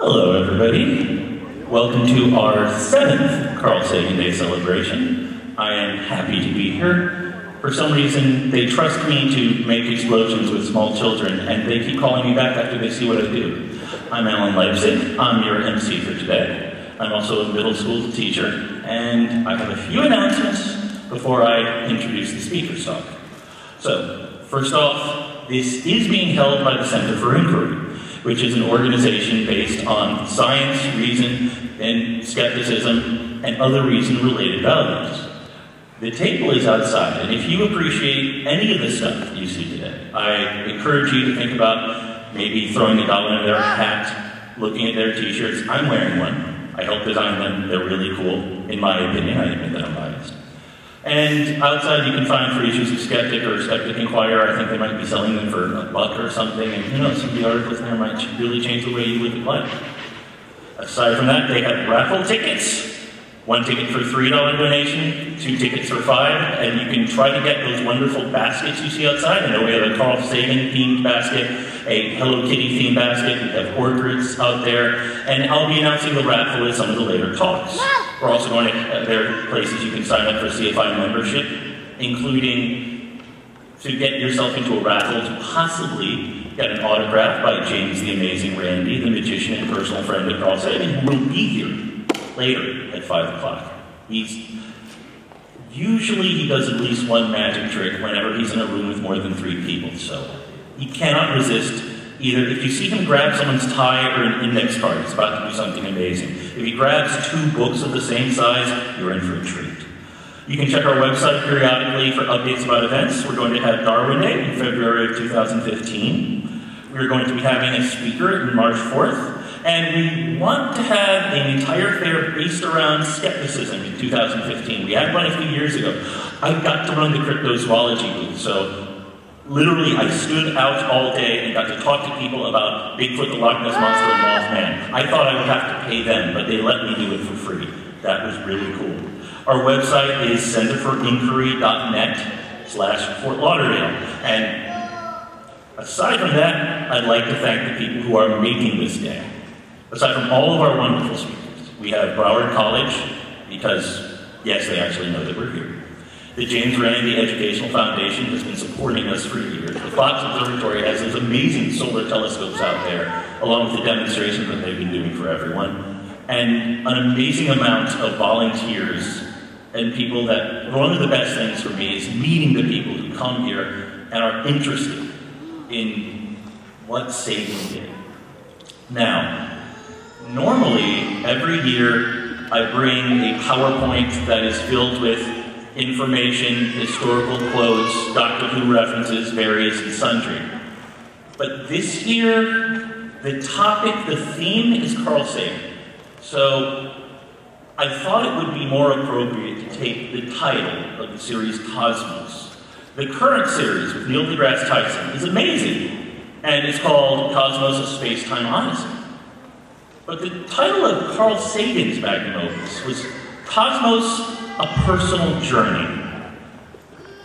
Hello, everybody. Welcome to our 7th Carl Sagan Day celebration. I am happy to be here. For some reason, they trust me to make explosions with small children, and they keep calling me back after they see what I do. I'm Alan Leipzig. I'm your MC for today. I'm also a middle school teacher, and I have a few announcements before I introduce the speaker's talk. So, first off, this is being held by the Center for Inquiry, which is an organization based on science, reason, and skepticism, and other reason-related values. The table is outside, and if you appreciate any of the stuff you see today, I encourage you to think about maybe throwing $1 in their hat, looking at their t-shirts. I'm wearing one. I helped design them. They're really cool, in my opinion. I admit that I'm biased. And outside you can find for issues of Skeptic or Skeptic Inquirer. I think they might be selling them for $1 or something, and who knows, some of the articles there might really change the way you look at life. Aside from that, they have raffle tickets. 1 ticket for $3 donation, 2 tickets for $5, and you can try to get those wonderful baskets you see outside. I know we have a Carl Sagan themed basket, a Hello Kitty themed basket, we have orchids out there, and I'll be announcing the raffle in some of the later talks. We're also going to, there are places you can sign up for CFI membership, including to get yourself into a raffle to possibly get an autograph by James the Amazing Randi, the magician and personal friend of Carl Sagan, who will be here later at 5 o'clock. Usually he does at least one magic trick whenever he's in a room with more than 3 people, so he cannot resist either. If you see him grab someone's tie or an index card, he's about to do something amazing. If he grabs 2 books of the same size, you're in for a treat. You can check our website periodically for updates about events. We're going to have Darwin Day in February of 2015. We're going to be having a speaker on March 4th. And we want to have an entire fair based around skepticism in 2015. We had one a few years ago. I got to run the cryptozoology booth, so literally I stood out all day and got to talk to people about Bigfoot, the Loch Ness Monster, and Mothman. I thought I would have to pay them, but they let me do it for free. That was really cool. Our website is centerforinquiry.net/Fort Lauderdale. And aside from that, I'd like to thank the people who are making this day. Aside from all of our wonderful speakers, we have Broward College, because, yes, they actually know that we're here. The James Randi Educational Foundation has been supporting us for years. The Fox Observatory has those amazing solar telescopes out there, along with the demonstrations that they've been doing for everyone. And an amazing amount of volunteers and people that, one of the best things for me is meeting the people who come here and are interested in what Sagan did. Now, normally, every year, I bring a PowerPoint that is filled with information, historical quotes, Doctor Who references, various and sundry. But this year, the topic, the theme is Carl Sagan. So, I thought it would be more appropriate to take the title of the series Cosmos. The current series with Neil deGrasse Tyson is amazing, and it's called Cosmos: A Space-Time Odyssey. But the title of Carl Sagan's magnum opus was Cosmos: A Personal Journey.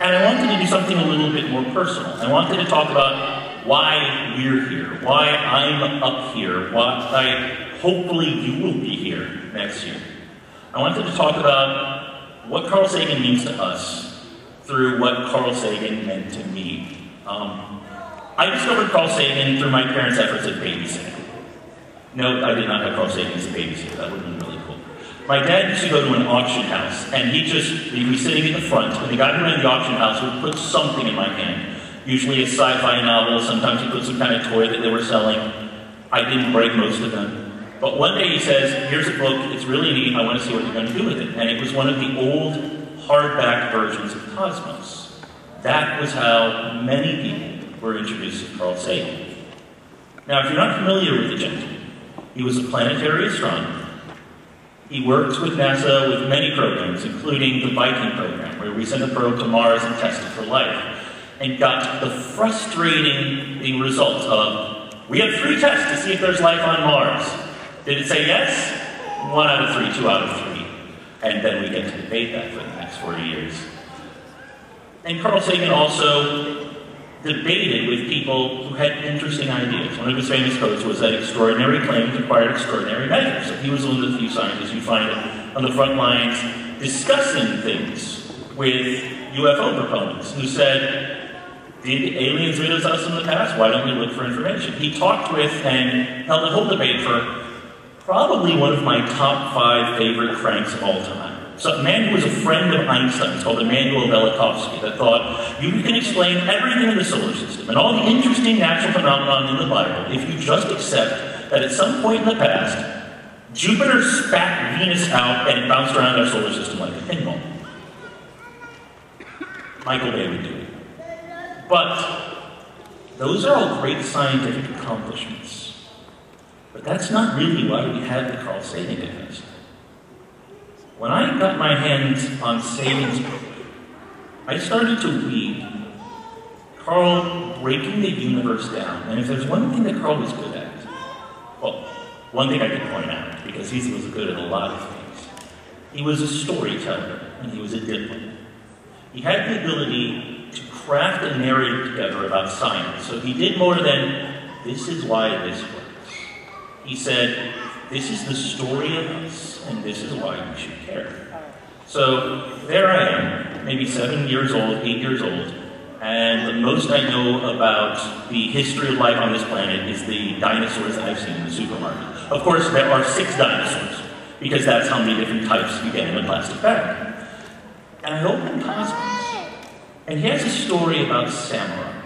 And I wanted to do something a little bit more personal. I wanted to talk about why we're here, why I'm up here, why hopefully you will be here next year. I wanted to talk about what Carl Sagan means to us through what Carl Sagan meant to me. I discovered Carl Sagan through my parents' efforts at babysitting. No, I did not have Carl Sagan as a babysitter. That would have been really cool. My dad used to go to an auction house, and he'd be sitting in the front, and the guy who ran the auction house would put something in my hand. Usually a sci-fi novel, sometimes he put some kind of toy that they were selling. I didn't break most of them. But one day he says, here's a book, it's really neat, I want to see what you're going to do with it. And it was one of the old, hardback versions of Cosmos. That was how many people were introduced to Carl Sagan. Now, if you're not familiar with the gentleman, he was a planetary astronomer. He worked with NASA with many programs, including the Viking program, where we sent a probe to Mars and tested for life, and got the frustrating result of, we have 3 tests to see if there's life on Mars. Did it say yes? 1 out of 3, 2 out of 3. And then we get to debate that for the next 40 years. And Carl Sagan also debated with people who had interesting ideas. One of his famous quotes was that extraordinary claims required extraordinary measures. So he was one of the few scientists you find on the front lines discussing things with UFO proponents who said, did aliens visit us in the past? Why don't we look for information? He talked with and held a whole debate for probably one of my top 5 favorite cranks of all time. So a man who was a friend of Einstein's called Immanuel Velikovsky that thought you can explain everything in the solar system and all the interesting natural phenomena in the Bible if you just accept that at some point in the past, Jupiter spat Venus out and it bounced around our solar system like a pinball. Michael Bay would do it. But those are all great scientific accomplishments. But that's not really why we had the Carl Sagan defense. When I got my hands on Sagan's book, I started to read Carl breaking the universe down. And if there's one thing that Carl was good at, well, one thing I can point out, because he was good at a lot of things, he was a storyteller and he was a diplomat. He had the ability to craft a narrative together about science. So he did more than, this is why this works. He said, this is the story of us, and this is why you should care. So there I am, maybe 7 years old, 8 years old, and the most I know about the history of life on this planet is the dinosaurs that I've seen in the supermarket. Of course, there are 6 dinosaurs, because that's how many different types you get in a plastic bag. And I opened Cosmos, and he has a story about samurai.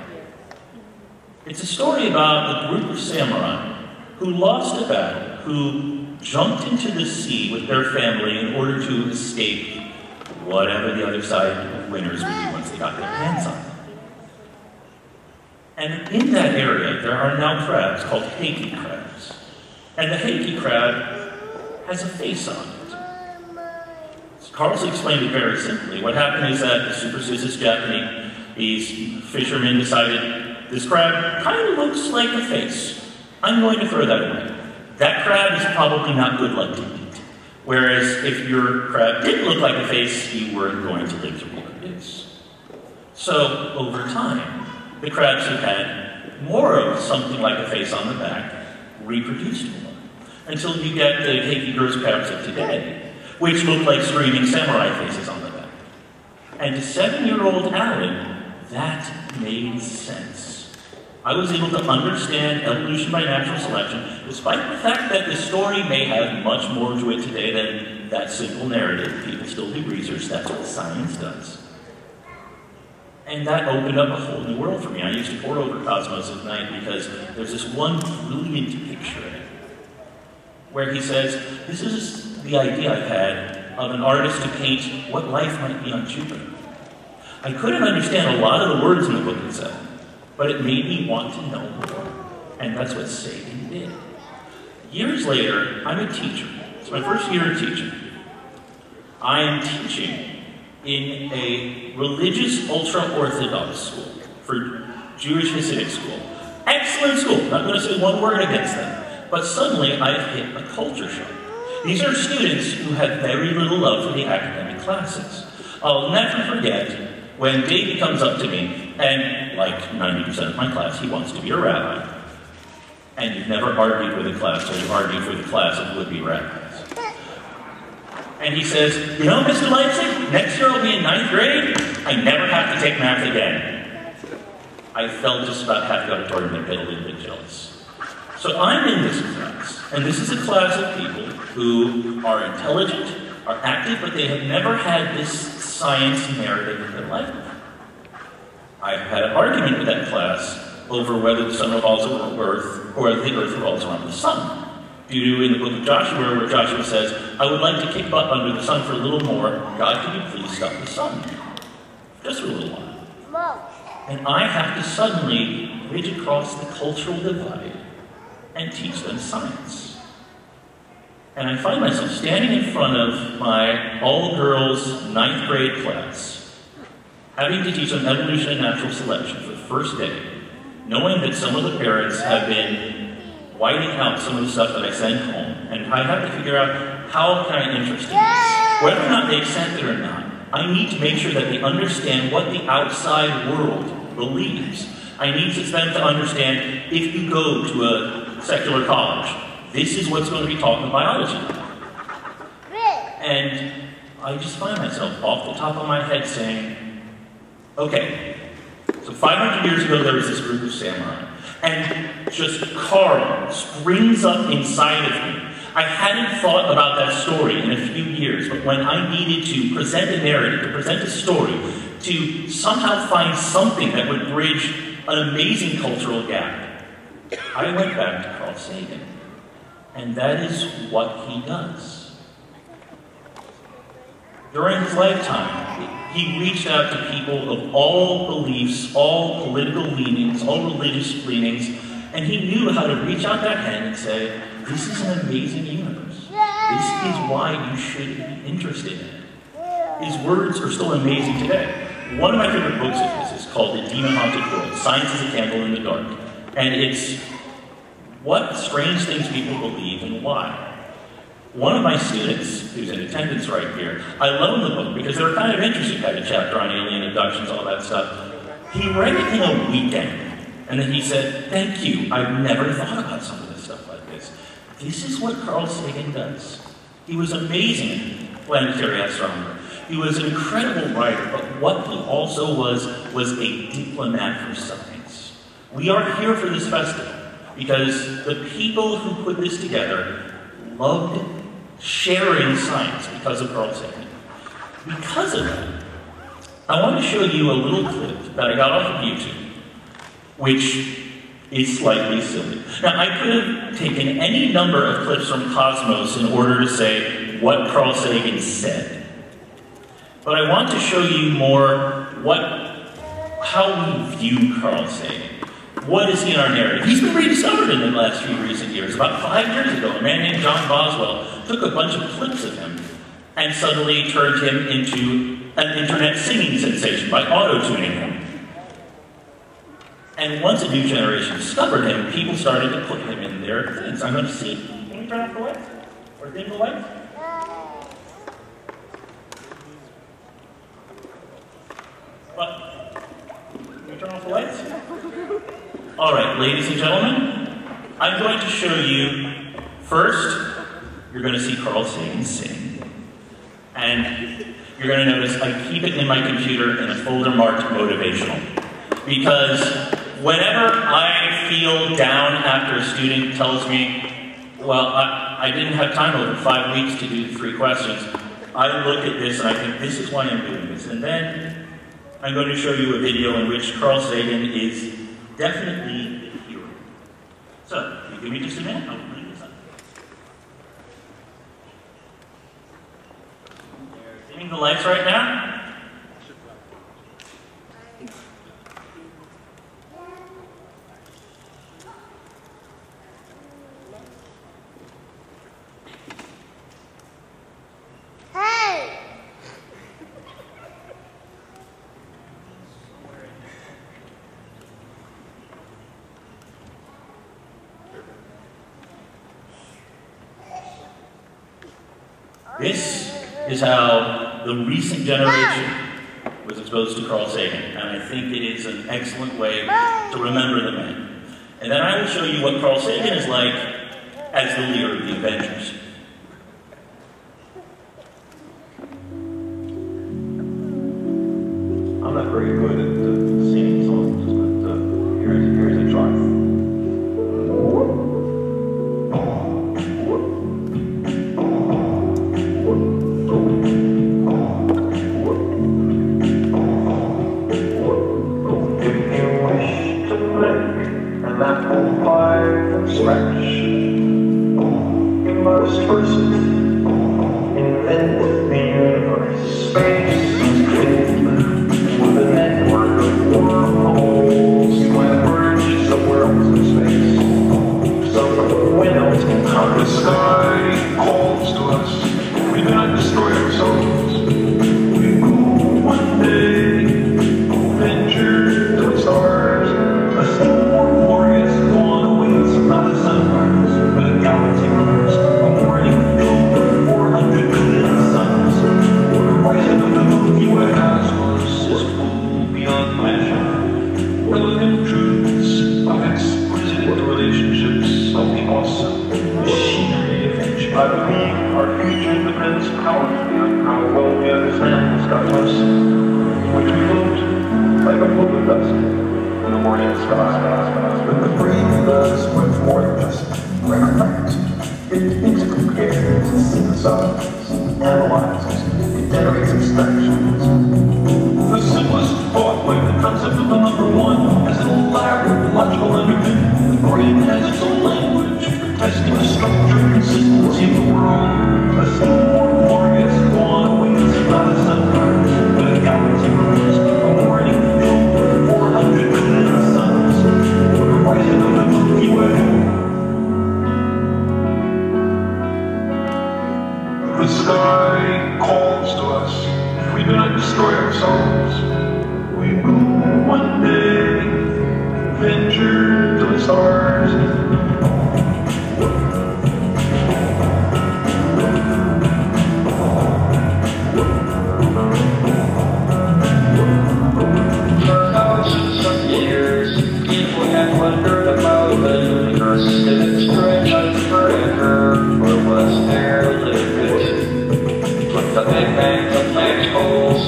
It's a story about a group of samurai who lost a battle, who jumped into the sea with their family in order to escape whatever the other side of winners would be once they got their hands on them. And in that area, there are now crabs called Heike crabs. And the Heike crab has a face on it. Carlson explained it very simply. What happened is that the superstitious Japanese fishermen decided, this crab kind of looks like a face. I'm going to throw that away. That crab is probably not good luck to eat. Whereas if your crab didn't look like a face, you weren't going to live through what it is. So over time, the crabs who had more of something like a face on the back reproduced more. Until you get the Heike crabs of today, which look like screaming samurai faces on the back. And to 7-year-old Alan, that made sense. I was able to understand evolution by natural selection, despite the fact that the story may have much more to it today than that simple narrative. People still do research, that's what science does. And that opened up a whole new world for me. I used to pore over Cosmos at night because there's this one brilliant picture in it, where he says, this is the idea I've had of an artist to paint what life might be on Jupiter. I couldn't understand a lot of the words in the book itself, but it made me want to know more. And that's what Sagan did. Years later, I'm a teacher. It's my first year of teaching. I am teaching in a religious ultra-Orthodox school, for Jewish Hasidic school. Excellent school, not going to say one word against them. But suddenly, I've hit a culture shock. These are students who have very little love for the academic classes. I'll never forget when Davey comes up to me, and like 90% of my class, he wants to be a rabbi. And you've never argued with a class, or you argued with a class of would-be rabbis. And he says, you know, Mr. Leipzig, next year I'll be in 9th grade, I never have to take math again. I felt just about half the auditorium had been a little bit jealous. So I'm in this class, and this is a class of people who are intelligent, are active, but they have never had this science narrative in their life. I had an argument with that class over whether the sun revolves around Earth or the Earth revolves around the sun. Due to, in the book of Joshua, where Joshua says, I would like to kick butt under the sun for a little more. God, could you please stop the sun? Just for a little while. And I have to suddenly bridge across the cultural divide and teach them science. And I find myself standing in front of my all-girls 9th grade class, having to teach them evolution and natural selection for the first day, knowing that some of the parents have been whiting out some of the stuff that I send home, and I have to figure out how can I interest them. Whether or not they accept it or not, I need to make sure that they understand what the outside world believes. I need them to understand if you go to a secular college, this is what's going to be taught in biology. And I just find myself off the top of my head saying, okay, so 500 years ago there was this group of samurai, and just Carl springs up inside of me. I hadn't thought about that story in a few years, but when I needed to present a narrative, to present a story, to somehow find something that would bridge an amazing cultural gap, I went back to Carl Sagan. And that is what he does. During his lifetime, he reached out to people of all beliefs, all political leanings, all religious leanings, and he knew how to reach out that hand and say, this is an amazing universe. This is why you should be interested in it. His words are still amazing today. One of my favorite books of his is called The Demon-Haunted World, Science is a Candle in the Dark. And it's what strange things people believe and why. One of my students, who's in attendance right here, I loaned the book because they were kind of interested, had a chapter on alien abductions, all that stuff. He read it in a weekend, and then he said, thank you, I've never thought about some of this stuff like this. This is what Carl Sagan does. He was amazing planetary astronomer. He was an incredible writer, but what he also was a diplomat for science. We are here for this festival because the people who put this together loved sharing science because of Carl Sagan. Because of that, I want to show you a little clip that I got off of YouTube, which is slightly silly. Now, I could have taken any number of clips from Cosmos in order to say what Carl Sagan said. But I want to show you more how we view Carl Sagan. What is he in our narrative? He's been rediscovered in the last few recent years. About 5 years ago, a man named John Boswell took a bunch of clips of him and suddenly turned him into an internet singing sensation by auto-tuning him. And once a new generation discovered him, people started to put him in their things. I'm going to see. Can we turn off the lights? Or dim the lights? What? Can we turn off the lights? All right, ladies and gentlemen, I'm going to show you, first, you're going to see Carl Sagan sing. And you're going to notice I keep it in my computer in a folder marked motivational. Because whenever I feel down after a student tells me, well, I didn't have time over 5 weeks to do the 3 questions, I look at this and I think, this is why I'm doing this. And then I'm going to show you a video in which Carl Sagan is definitely a hero. So, can you give me just a minute? I'll bring this up. Dimming the lights right now. This is how the recent generation was exposed to Carl Sagan, and I think it is an excellent way to remember the man. And then I will show you what Carl Sagan is like as the leader of the Avengers. I'm not very good at singing songs, but here's a try. A morning filled with 400 billion suns. We're rising of the moon. I believe our future depends powerfully on how well we understand this cosmos, which we float like a puff of dust in the morning sky. But the brain does much more than just recollect. It compares, it synthesizes, analyzes, it generates abstractions. The simplest thought, like the concept of the number one, has an elaborate logical underpinning. The brain has its own language for testing the structure and consistency of the world. A still more glorious dawn awaits not a sunrise, but a galaxy rose, a morning filled with 400 billion suns, the horizon of the Milky Way. The sky calls to us. If we do not destroy ourselves, we will one day venture to the stars. For thousands of years, people have wondered about the universe. Did it stretch out forever, or was there limit? With the Big Bang, the black holes,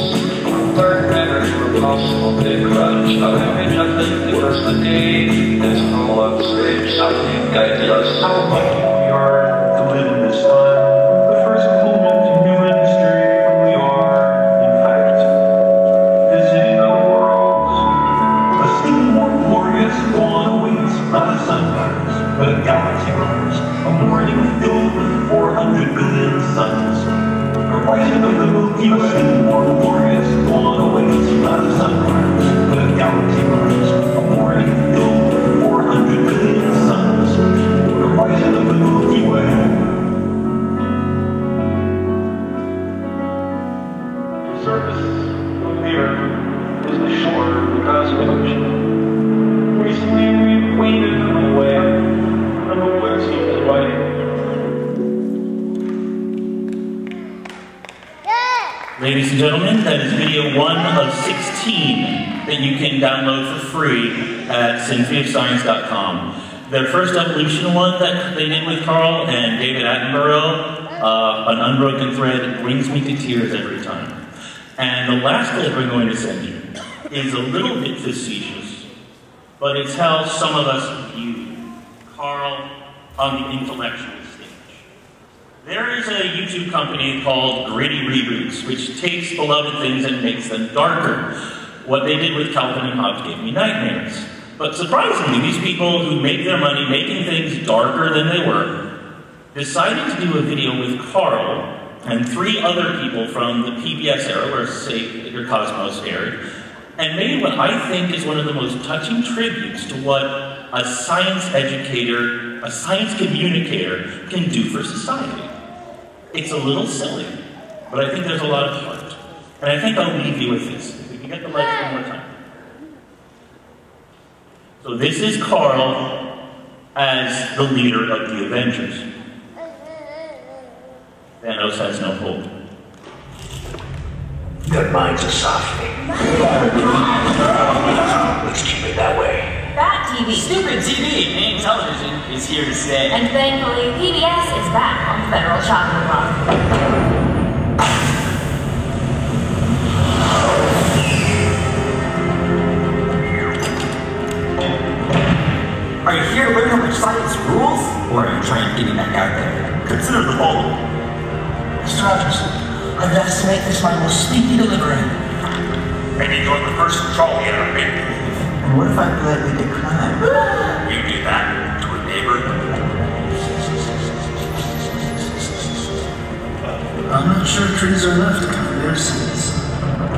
third matter were possible big crunch. A image of the universe today is full of strange something guideless. How lucky we are to live in this time. The first moment in human history when we are, in fact, visiting other worlds. A still more glorious dawn awaits not a sunrise, but a galaxy rose, a morning filled with 400 billion suns. Horizon of the Milky Way, still more glorious dawn awaits not a sunrise, but a galaxy rose, a morning filled with 400 billion suns. Horizon of the Milky Way. The surface of the Earth is the shore of the cosmic ocean. Recently, we've waded on the way up, and the wood seems white. Ladies and gentlemen, that is video 1 of 16 that you can download for free at symphonyofscience.com. Their first evolution one that they did with Carl and David Attenborough, an unbroken thread, brings me to tears every time. And the last clip we're going to send you is a little bit facetious, but it's how some of us view Carl on the intellectual stage. There is a YouTube company called Gritty Reboots, which takes beloved things and makes them darker. What they did with Calvin and Hobbes gave me nightmares. But surprisingly, these people who make their money making things darker than they were decided to do a video with Carl and 3 other people from the PBS era, where Sacred Cosmos aired, and made what I think is one of the most touching tributes to what a science educator, a science communicator can do for society. It's a little silly, but I think there's a lot of heart. And I think I'll leave you with this. If we can get the lights one more time. So this is Carl as the leader of the Avengers. Thanos has no hope. Their minds are softening. Let's keep it that way. That TV. Stupid TV, main television, is here to stay. And thankfully, PBS is back on the Federal Shopping Block. Are you here to learn how much science rules? Or are you trying to get me back out there? Consider the following. Mr. Rogers, I've got to make this my most speedy delivery. Maybe you're the first trolley ever made. And what if I politely decline? You do that to a neighbor. I'm not sure trees are left to cover their sins.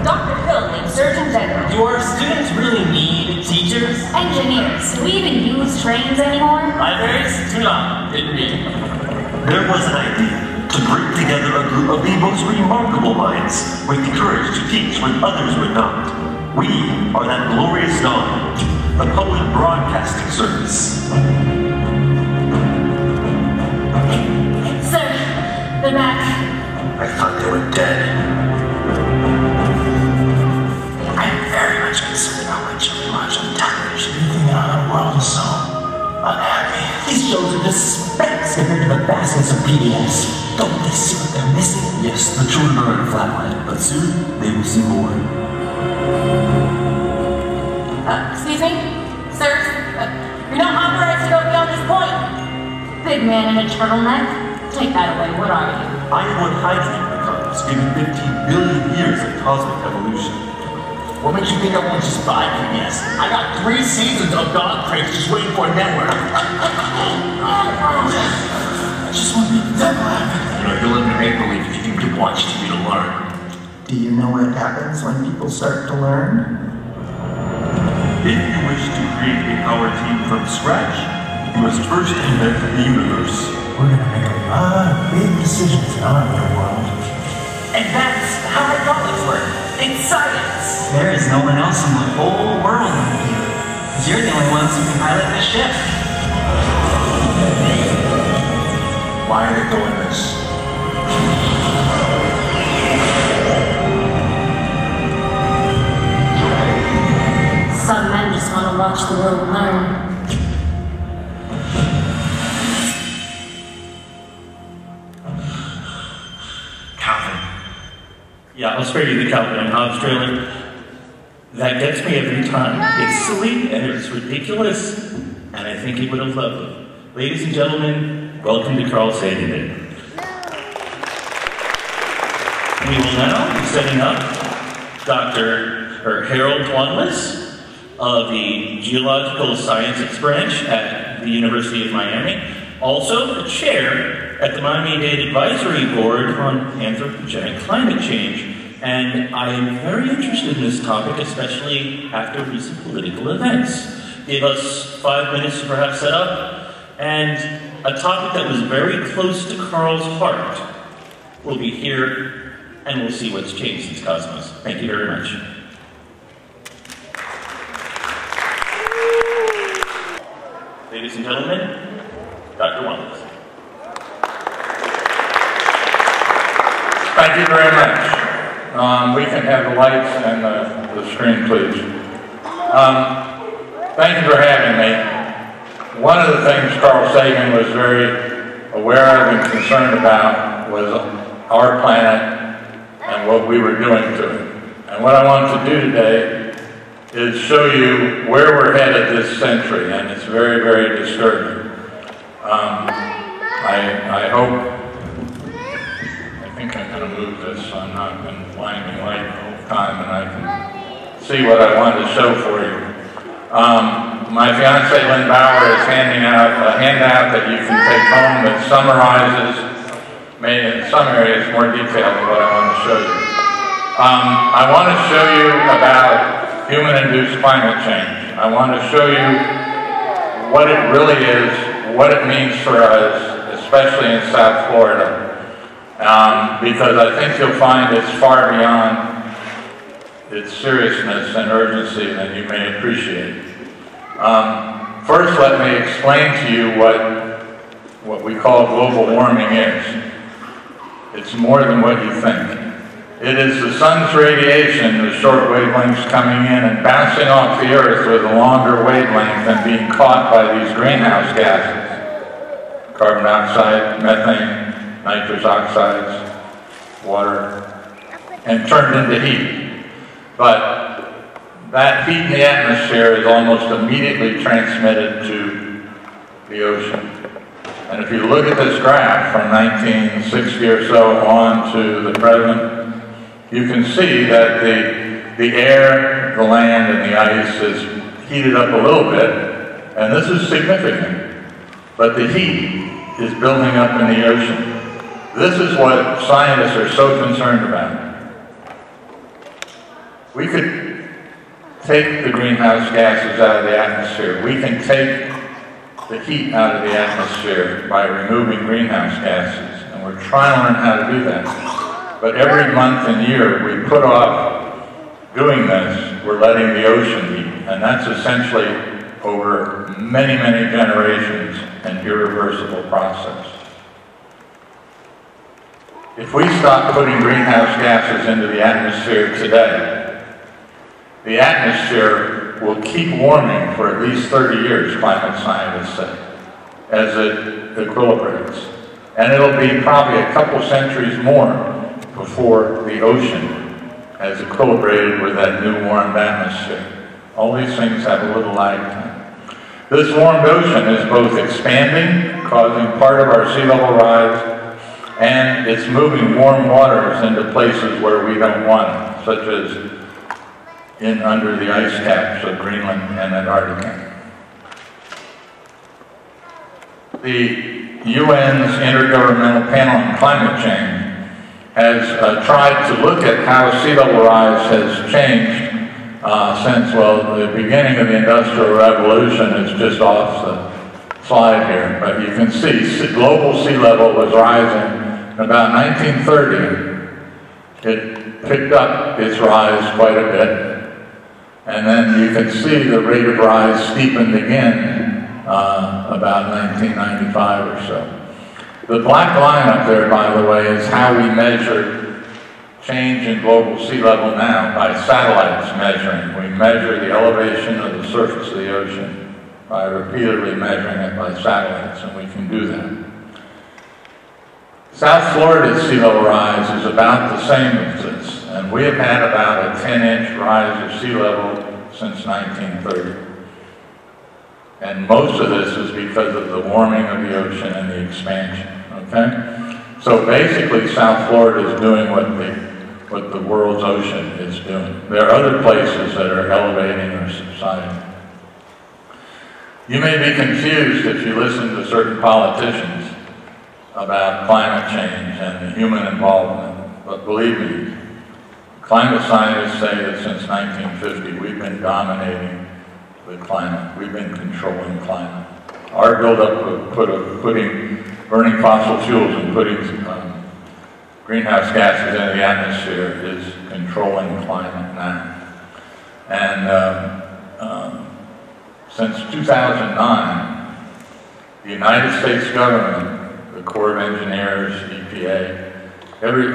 Dr. Phil, Surgeon General. Do our students really need teachers? Engineers. Do we even use trains anymore? Libraries? Too long. Didn't read. There was an idea to bring together a group of the most remarkable minds with the courage to teach when others would not. We are that glorious dawn, the public broadcasting service. Sir, they're back. I thought they were dead. I'm very much concerned about what you watch on television. Everything in our world is so unhappy. These shows are just specks compared to the vastness of PBS. Don't they see what they're missing? Yes, the children are in Flatland, but soon they will see more. Excuse me? Sirs? You're not authorized to go beyond this point. Big man in a turtleneck? Take that away, what are you? I am what hydrogen becomes, given 15 billion years of cosmic evolution. What makes you think I won't just buy PBS? I got 3 seasons of dog crates just waiting for a network. I just want to make the devil happen. You'll live in make-believe if you can watch TV to learn. Do you know what happens when people start to learn? If you wish to create a power team from scratch, you must first invent the universe. We're gonna make a lot of big decisions in our little world. And that's how hydraulics work. It's science. There is no one else in the whole world like you. Because you're the only ones who can pilot this ship. Why are they doing this? Some men just want to watch the world learn. Yeah, I'll spare you the Calvin and Hobbes trailer. That gets me every time. It's silly and it's ridiculous, and I think he would have loved it. Ladies and gentlemen, welcome to Carl Sagan Day. We will now be setting up Harold Wanless of the Geological Sciences branch at the University of Miami, also the chair at the Miami-Dade Advisory Board on Anthropogenic Climate Change. And I am very interested in this topic, especially after recent political events. Give us 5 minutes to perhaps set up, and a topic that was very close to Carl's heart will be here, and we'll see what's changed since Cosmos. Thank you very much. Ladies and gentlemen, Dr. Wanless. Thank you very much. We can have the lights and the screen, please. Thank you for having me. One of the things Carl Sagan was very aware of and concerned about was our planet and what we were doing to it. And what I want to do today is show you where we're headed this century, and it's very, very disturbing. I hope, I think I'm going to move this so I'm not been blinding light the whole time and I can see what I wanted to show for you. My fiance Lynn Bauer is handing out a handout that you can take home that summarizes, maybe in some areas, more detail than what I want to show you. I want to show you about human-induced climate change. I want to show you what it really is, what it means for us, especially in South Florida. Because I think you'll find it's far beyond its seriousness and urgency than you may appreciate. First, let me explain to you what we call global warming is. It's more than what you think. It is the sun's radiation, the short wavelengths coming in and bouncing off the earth with a longer wavelength and being caught by these greenhouse gases. Carbon dioxide, methane, nitrous oxides, water, and turned into heat. But that heat in the atmosphere is almost immediately transmitted to the ocean. And if you look at this graph from 1960 or so on to the present, you can see that the air, the land, and the ice is heated up a little bit, and this is significant. But the heat is building up in the ocean. This is what scientists are so concerned about. We could take the greenhouse gases out of the atmosphere. We can take the heat out of the atmosphere by removing greenhouse gases, and we're trying to learn how to do that. But every month and year we put off doing this, we're letting the ocean heat, and that's essentially over many, many generations an irreversible process. If we stop putting greenhouse gases into the atmosphere today, the atmosphere will keep warming for at least 30 years, climate scientists say. as it equilibrates. And it'll be probably a couple centuries more before the ocean has equilibrated with that new warmed atmosphere. All these things have a little lag time. This warmed ocean is both expanding, causing part of our sea level rise, and it's moving warm waters into places where we don't want it, such as in under the ice caps of Greenland and Antarctica. The UN's Intergovernmental Panel on Climate Change has tried to look at how sea level rise has changed since, well, the beginning of the Industrial Revolution is just off the slide here, but you can see global sea level was rising. In about 1930, it picked up its rise quite a bit, and then you can see the rate of rise steepened again about 1995 or so. The black line up there, by the way, is how we measure change in global sea level now by satellites measuring. We measure the elevation of the surface of the ocean by repeatedly measuring it by satellites, and we can do that. South Florida's sea level rise is about the same as this, and we have had about a 10-inch rise of sea level since 1930. And most of this is because of the warming of the ocean and the expansion, okay? So basically, South Florida is doing what the world's ocean is doing. There are other places that are elevating or subsiding. You may be confused if you listen to certain politicians about climate change and the human involvement, but believe me, climate scientists say that since 1950 we've been dominating the climate. We've been controlling climate. Our buildup of burning fossil fuels and putting greenhouse gases into the atmosphere is controlling climate now. And since 2009, the United States government, the Corps of Engineers, EPA,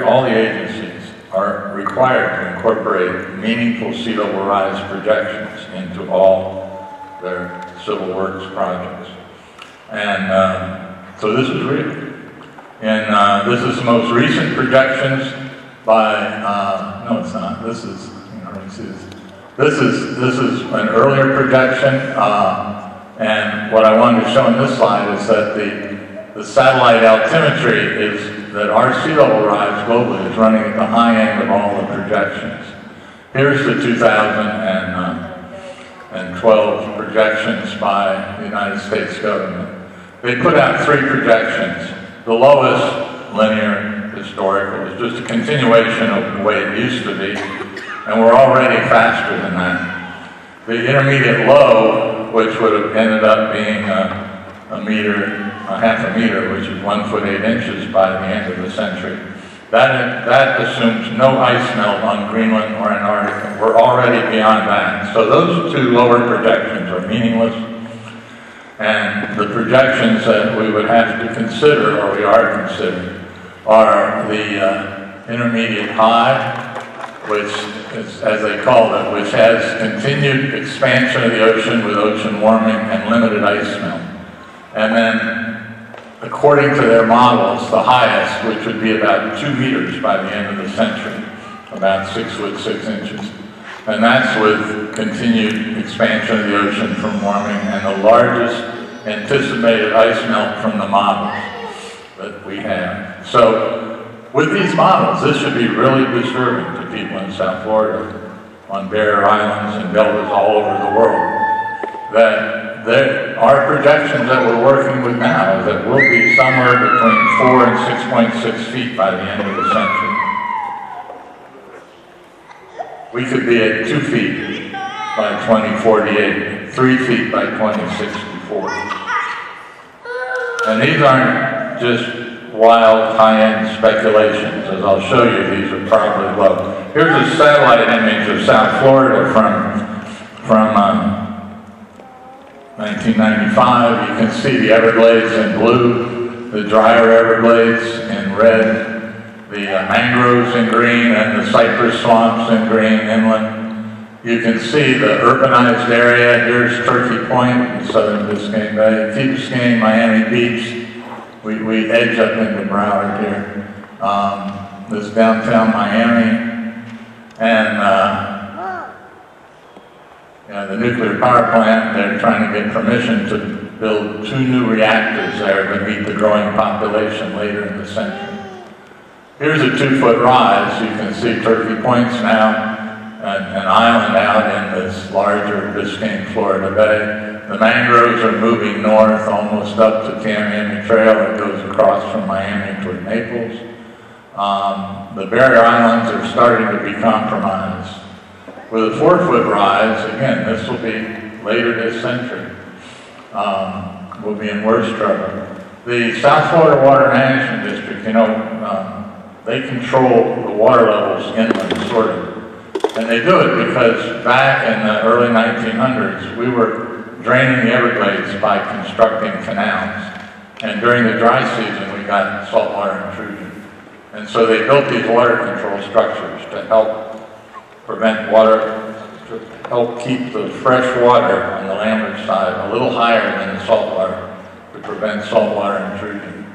all the agencies are required to incorporate meaningful sea level rise projections into all their civil works projects. And so this is real. And this is the most recent projections by, no it's not, this is an earlier projection, and what I wanted to show in this slide is that the satellite altimetry is that our sea level rise globally is running at the high end of all the projections. Here's the 2012 projections by the United States government. They put out 3 projections. The lowest, linear, historical, is just a continuation of the way it used to be, and we're already faster than that. The intermediate low, which would have ended up being half a meter, which is 1 foot 8 inches by the end of the century. That assumes no ice melt on Greenland or Antarctica. We're already beyond that. So those 2 lower projections are meaningless. And the projections that we would have to consider, or we are considering, are the intermediate high, which is, as they call it, which has continued expansion of the ocean with ocean warming and limited ice melt. And then, according to their models, the highest, which would be about 2 meters by the end of the century, about 6 foot 6 inches. And that's with continued expansion of the ocean from warming and the largest anticipated ice melt from the models that we have. So, with these models, this should be really disturbing to people in South Florida, on barrier islands and deltas all over the world, that our projections that we're working with now is that we'll be somewhere between 4 and 6.6 feet by the end of the century. We could be at 2 feet by 2048, 3 feet by 2064. And these aren't just wild, high-end speculations. As I'll show you, these are probably low. Here's a satellite image of South Florida from 1995. You can see the Everglades in blue, the drier Everglades in red, the mangroves in green, and the cypress swamps in green inland. You can see the urbanized area. Here's Turkey Point in southern Biscayne Bay. Key Biscayne, Miami Beach. We edge up into Broward here. This is downtown Miami. And the nuclear power plant, they're trying to get permission to build 2 new reactors there to meet the growing population later in the century. Here's a 2-foot rise. You can see Turkey Point's now an island out in this larger Biscayne, Florida Bay. The mangroves are moving north almost up to Tamiami Trail that goes across from Miami toward Naples. The barrier islands are starting to be compromised. With a 4-foot rise, again, this will be later this century, we'll be in worse trouble. The South Florida Water Management District, they control the water levels inland, sort of. And they do it because back in the early 1900s, we were draining the Everglades by constructing canals. And during the dry season, we got saltwater intrusion. And so they built these water control structures to help prevent water, to help keep the fresh water on the landward side a little higher than the saltwater to prevent saltwater intrusion.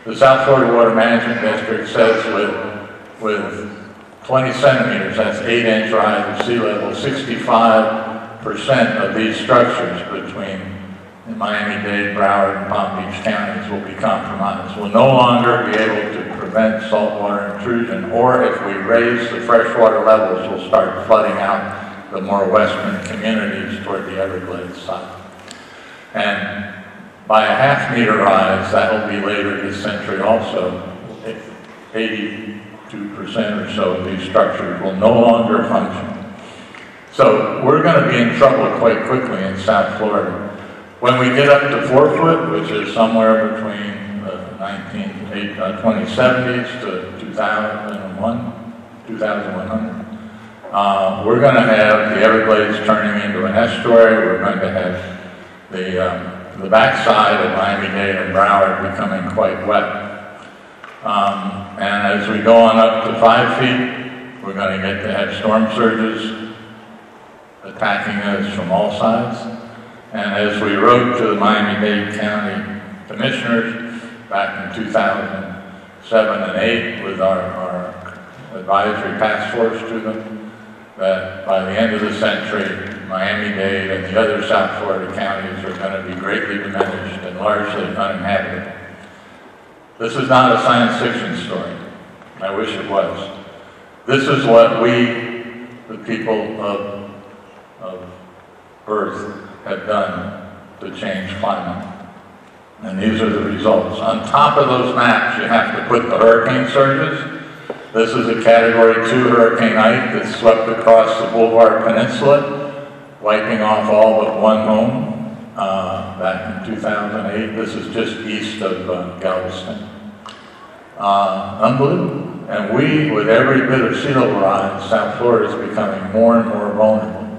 The South Florida Water Management District says with 20 centimeters, that's 8-inch rise of sea level, 65% of these structures between Miami-Dade, Broward, and Palm Beach counties will be compromised. We'll no longer be able to prevent saltwater intrusion, or if we raise the freshwater levels, we'll start flooding out the more western communities toward the Everglades side. And by a half-meter rise, that'll be later this century also, 82% or so of these structures will no longer function. So we're going to be in trouble quite quickly in South Florida. When we get up to 4 foot, which is somewhere between the 2070s to 2100, we're going to have the Everglades turning into an estuary. We're going to have the backside of Miami-Dade and Broward becoming quite wet. And as we go on up to 5 feet, we're going to get to have storm surges attacking us from all sides. And as we wrote to the Miami-Dade County Commissioners back in 2007 and 8 with our advisory task force to them, that by the end of the century, Miami-Dade and the other South Florida counties are going to be greatly diminished and largely uninhabitable. This is not a science fiction story. I wish it was. This is what we, the people of Earth, have done to change climate. And these are the results. On top of those maps, you have to put the hurricane surges. This is a Category 2 hurricane Ike that swept across the Boulevard Peninsula, wiping off all but one home back in 2008. This is just east of Galveston. Unbelievable. And we, with every bit of sea level rise, South Florida is becoming more and more vulnerable.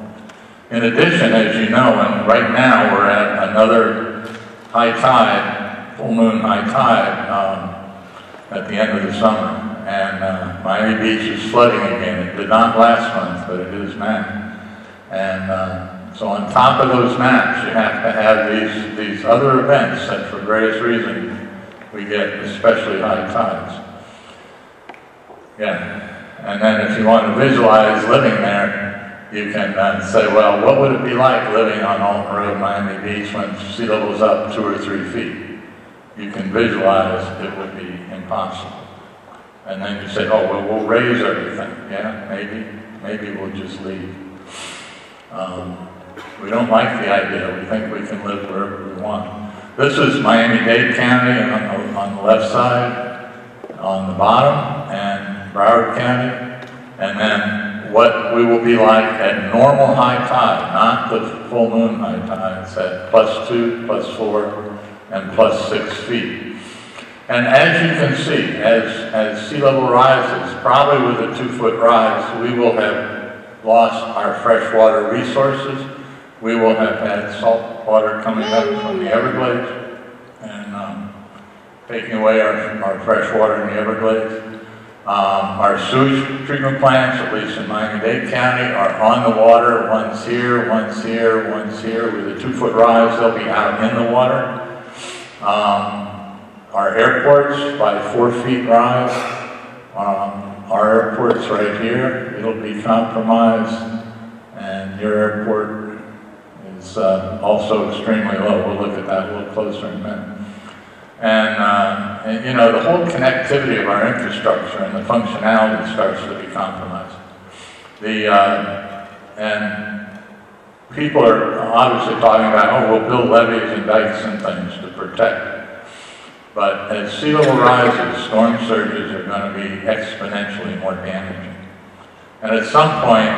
In addition, as you know, and right now we're at another high tide, full moon high tide at the end of the summer. And Miami Beach is flooding again. It did not last month, but it is now. And so on top of those maps, you have to have these other events that for various reasons we get especially high tides. Yeah, and then if you want to visualize living there, you can say, well, what would it be like living on Alton Road, Miami Beach, when sea level's up 2 or 3 feet? You can visualize it would be impossible. And then you say, oh, well, we'll raise everything. Yeah, maybe we'll just leave. We don't like the idea. We think we can live wherever we want. This is Miami-Dade County on the left side, on the bottom, and Broward County, and then what we will be like at normal high tide, not the full moon high tides, at +2, +4, and +6 feet. And as you can see, as sea level rises, probably with a 2-foot rise, we will have lost our freshwater resources. We will have had salt water coming up from the Everglades and taking away our fresh water in the Everglades. Our sewage treatment plants, at least in Miami-Dade County, are on the water. One's here, one's here, one's here. With a 2-foot rise, they'll be out in the water. Our airports, by 4 feet rise. Our airport's right here. It'll be compromised. And your airport is also extremely low. We'll look at that a little closer in a minute. And you know, the whole connectivity of our infrastructure and the functionality starts to be compromised. And people are obviously talking about, oh, we'll build levees and dikes and things to protect. But as sea level rises, storm surges are going to be exponentially more damaging. And at some point,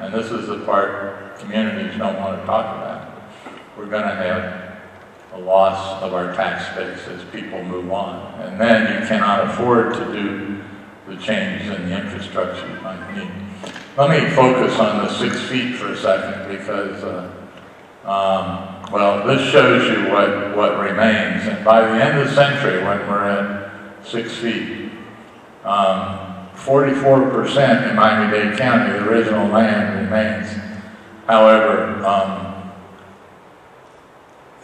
and this is the part communities don't want to talk about, we're going to have a loss of our tax base as people move on. And then you cannot afford to do the change in the infrastructure you might need. Let me focus on the 6 feet for a second because, well, this shows you what remains. And by the end of the century, when we're at 6 feet, 44% in Miami-Dade County, the original land remains. However,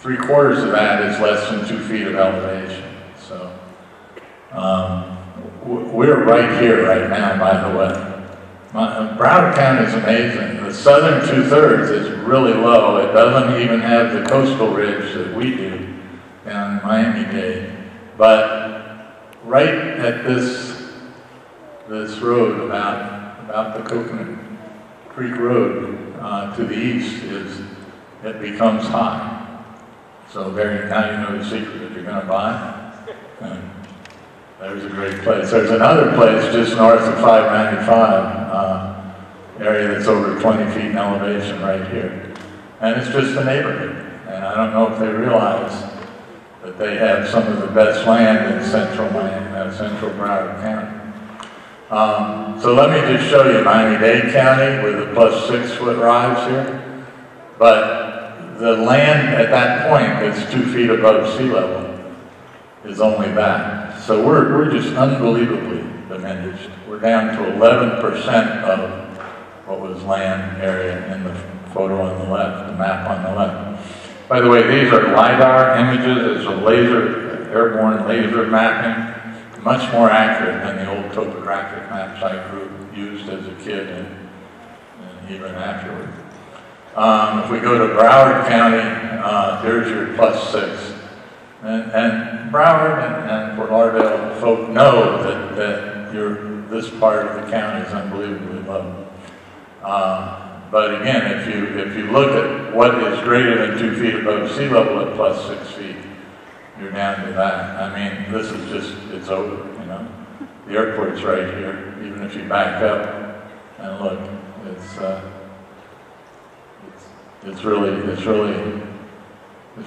3/4 of that is less than 2 feet of elevation. So we're right here right now, by the way. Broward County is amazing. The southern 2/3 is really low. It doesn't even have the coastal ridge that we do down in Miami-Dade. But right at this road, about the Coconut Creek Road to the east, it becomes high. So now you know the secret if you're going to buy. There's a great place. There's another place just north of 595, area that's over 20 feet in elevation right here. And it's just a neighborhood. And I don't know if they realize that they have some of the best land in central Broward County. So let me just show you Miami-Dade County with a plus 6 foot rise here. But the land at that point that's 2 feet above sea level is only that. So we're just unbelievably diminished. We're down to 11% of what was land area in the photo on the left, the map on the left. By the way, these are LiDAR images. It's a airborne laser mapping, much more accurate than the old topographic maps I used as a kid and even afterward. If we go to Broward County, there's your plus 6. And Broward and Fort Lauderdale folk know that this part of the county is unbelievably low. But again, if you look at what is greater than 2 feet above sea level at plus 6 feet, you're down to that. I mean, this is just, it's over, you know. The airport's right here. Even if you back up and look, it's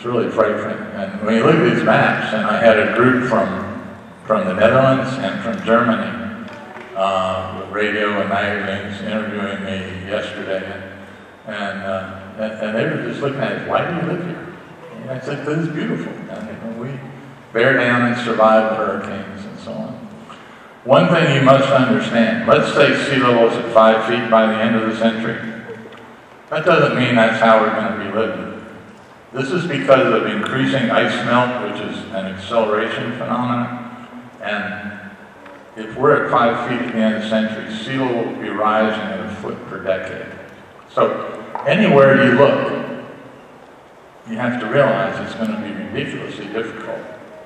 really frightening. And when you look at these maps, and I had a group from the Netherlands and from Germany, with radio and magazines interviewing me yesterday, and they were just looking at it, why do you live here? And I said, this is beautiful. And we bear down and survive hurricanes and so on. One thing you must understand, let's say sea level is at 5 feet by the end of the century. That doesn't mean that's how we're going to be living. This is because of increasing ice melt, which is an acceleration phenomenon. And if we're at 5 feet at the end of the century, sea level will be rising at a foot per decade. So anywhere you look, you have to realize it's going to be ridiculously difficult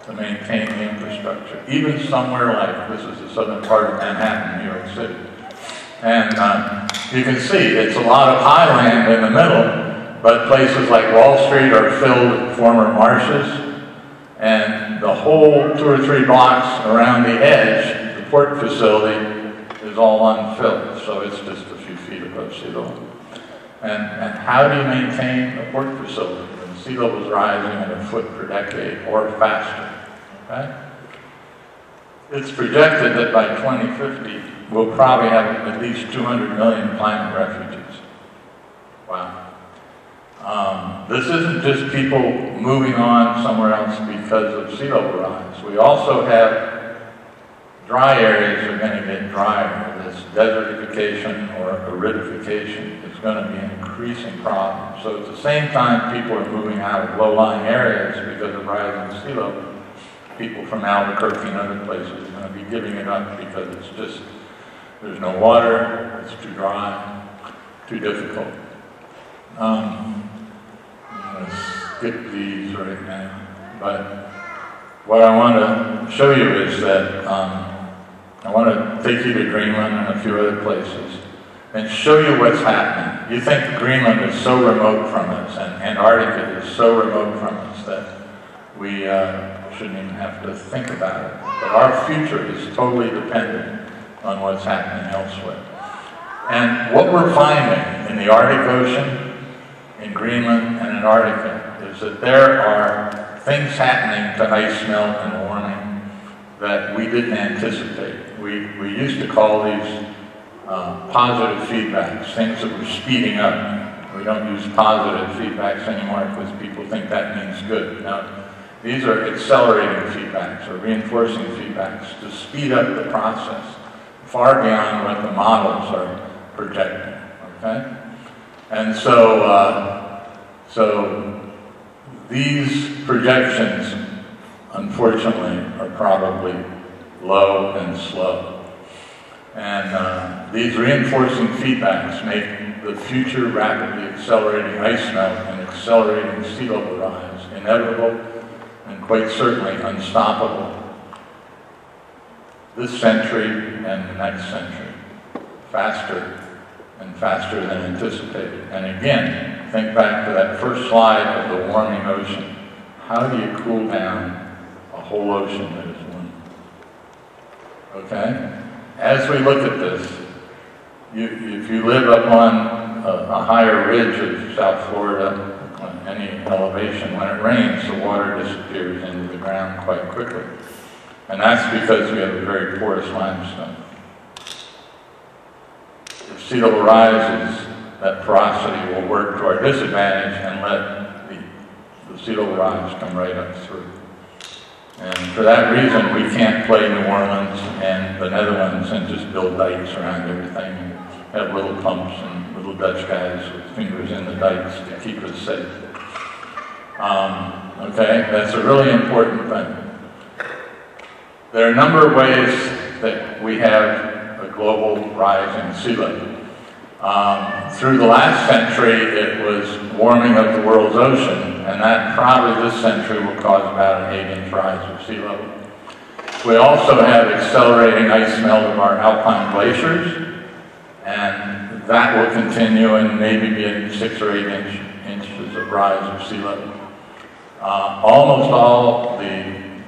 to maintain the infrastructure. Even somewhere like, this is the southern part of Manhattan, New York City. And you can see it's a lot of highland in the middle, but places like Wall Street are filled with former marshes, and the whole 2 or 3 blocks around the edge, the port facility, is all unfilled, so it's just a few feet above sea level. And how do you maintain a port facility when sea level is rising at a foot per decade or faster? Okay? It's projected that by 2050, we'll probably have at least 200 million climate refugees. Wow. This isn't just people moving on somewhere else because of sea level rise. We also have dry areas are going to get drier. This desertification or aridification is going to be an increasing problem. So at the same time people are moving out of low-lying areas because of rising sea level, people from Albuquerque and other places are going to be giving it up because it's just, there's no water, it's too dry, too difficult. I'm going to skip these right now, but what I want to show you is that I want to take you to Greenland and a few other places and show you what's happening. You think Greenland is so remote from us and Antarctica is so remote from us that we shouldn't even have to think about it. But our future is totally dependent on what's happening elsewhere. And what we're finding in the Arctic Ocean, in Greenland and Antarctica, is that there are things happening to ice melt and warming that we didn't anticipate. We used to call these positive feedbacks, things that were speeding up. We don't use positive feedbacks anymore because people think that means good. Now, these are accelerating feedbacks or reinforcing feedbacks to speed up the process far beyond what the models are projecting, okay? And so, these projections, unfortunately, are probably low and slow. And these reinforcing feedbacks make the future rapidly accelerating ice melt and accelerating sea level rise inevitable and quite certainly unstoppable this century and the next century, faster and faster than anticipated. And again, think back to that first slide of the warming ocean. How do you cool down a whole ocean that is warm? Okay? As we look at this, if you live up on a higher ridge of South Florida, on any elevation, when it rains, the water disappears into the ground quite quickly. And that's because we have a very porous limestone. If sea level rises, that porosity will work to our disadvantage and let the sea level rise come right up through. And for that reason, we can't play New Orleans and the Netherlands and just build dikes around everything and have little pumps and little Dutch guys with fingers in the dikes to keep us safe. Okay, that's a really important thing. There are a number of ways that we have a global rise in sea level. Through the last century, it was warming of the world's ocean, and that probably this century will cause about an 8-inch rise of sea level. We also have accelerating ice melt of our alpine glaciers, and that will continue and maybe be at 6 or 8 inches of rise of sea level. Almost all the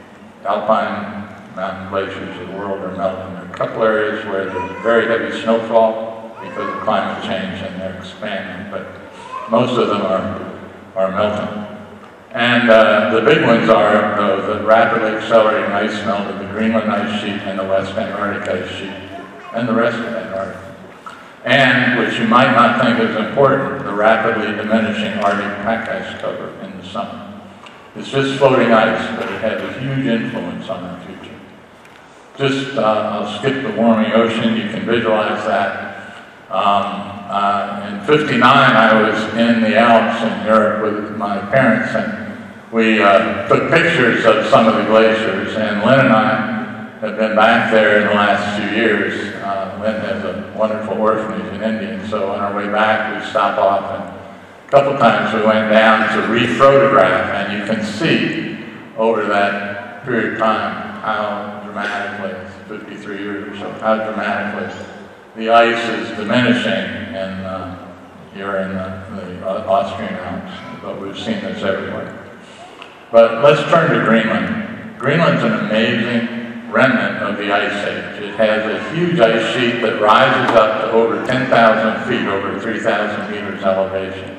alpine mountain glaciers of the world are melting. There are a couple areas where there's very heavy snowfall because of climate change and they're expanding, but most of them are melting. And the big ones are the rapidly accelerating ice melt of the Greenland ice sheet and the West Antarctic ice sheet and the rest of Antarctica. And, which you might not think is important, the rapidly diminishing Arctic pack ice cover in the summer. It's just floating ice, but it has a huge influence on our future. Just, I'll skip the warming ocean, you can visualize that. In '59, I was in the Alps in Europe with my parents, and we took pictures of some of the glaciers, and Lynn and I have been back there in the last few years. Lynn has a wonderful orphanage in India, and so on our way back, we stopped off, and a couple times we went down to re-photograph, and you can see over that period of time how dramatically, 53 years or so, how dramatically the ice is diminishing here in the Austrian Alps, but we've seen this everywhere. But let's turn to Greenland. Greenland's an amazing remnant of the Ice Age. It has a huge ice sheet that rises up to over 10,000 feet, over 3,000 meters elevation.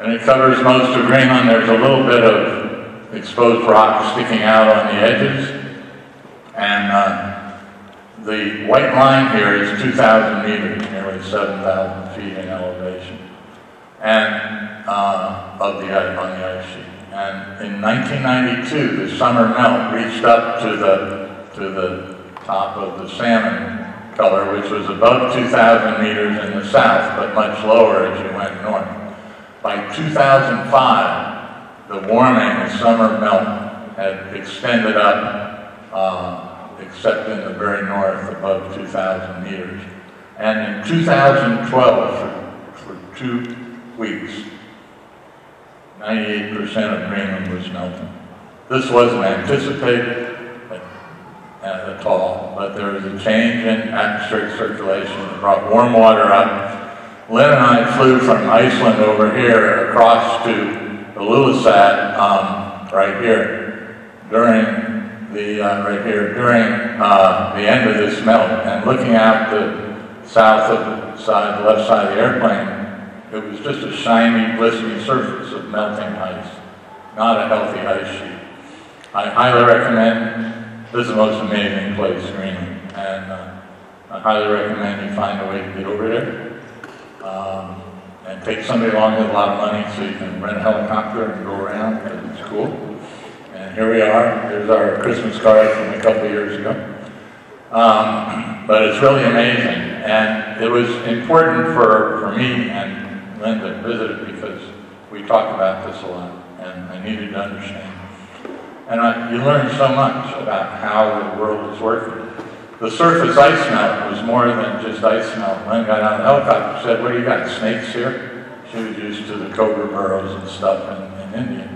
And it covers most of Greenland. There's a little bit of exposed rock sticking out on the edges. And the white line here is 2,000 meters, nearly 7,000 feet in elevation, and on the ice sheet. And in 1992, the summer melt reached up to the to the top of the salmon color, which was above 2,000 meters in the south, but much lower as you went north. By 2005, the warming, the summer melt, had extended up, except in the very north, above 2,000 meters. And in 2012, for 2 weeks, 98% of Greenland was melting. This wasn't anticipated at all, but there was a change in atmospheric circulation that brought warm water up. Lynn and I flew from Iceland over here across to Ilulissat right here during the end of this melt, and looking out the left side of the airplane, it was just a shiny, glistening surface of melting ice, not a healthy ice sheet. I highly recommend. This is the most amazing place, Greenland, and I highly recommend you find a way to get over there and take somebody along with a lot of money so you can rent a helicopter and go around, because it's cool. And here we are. Here's our Christmas card from a couple of years ago. But it's really amazing, and it was important for me and Linda to visit it because we talked about this a lot, and I needed to understand. And you learn so much about how the world is working. The surface ice melt was more than just ice melt. Lynn got out of the helicopter and said, "What do you got, snakes here?" She was used to the cobra burrows and stuff in India.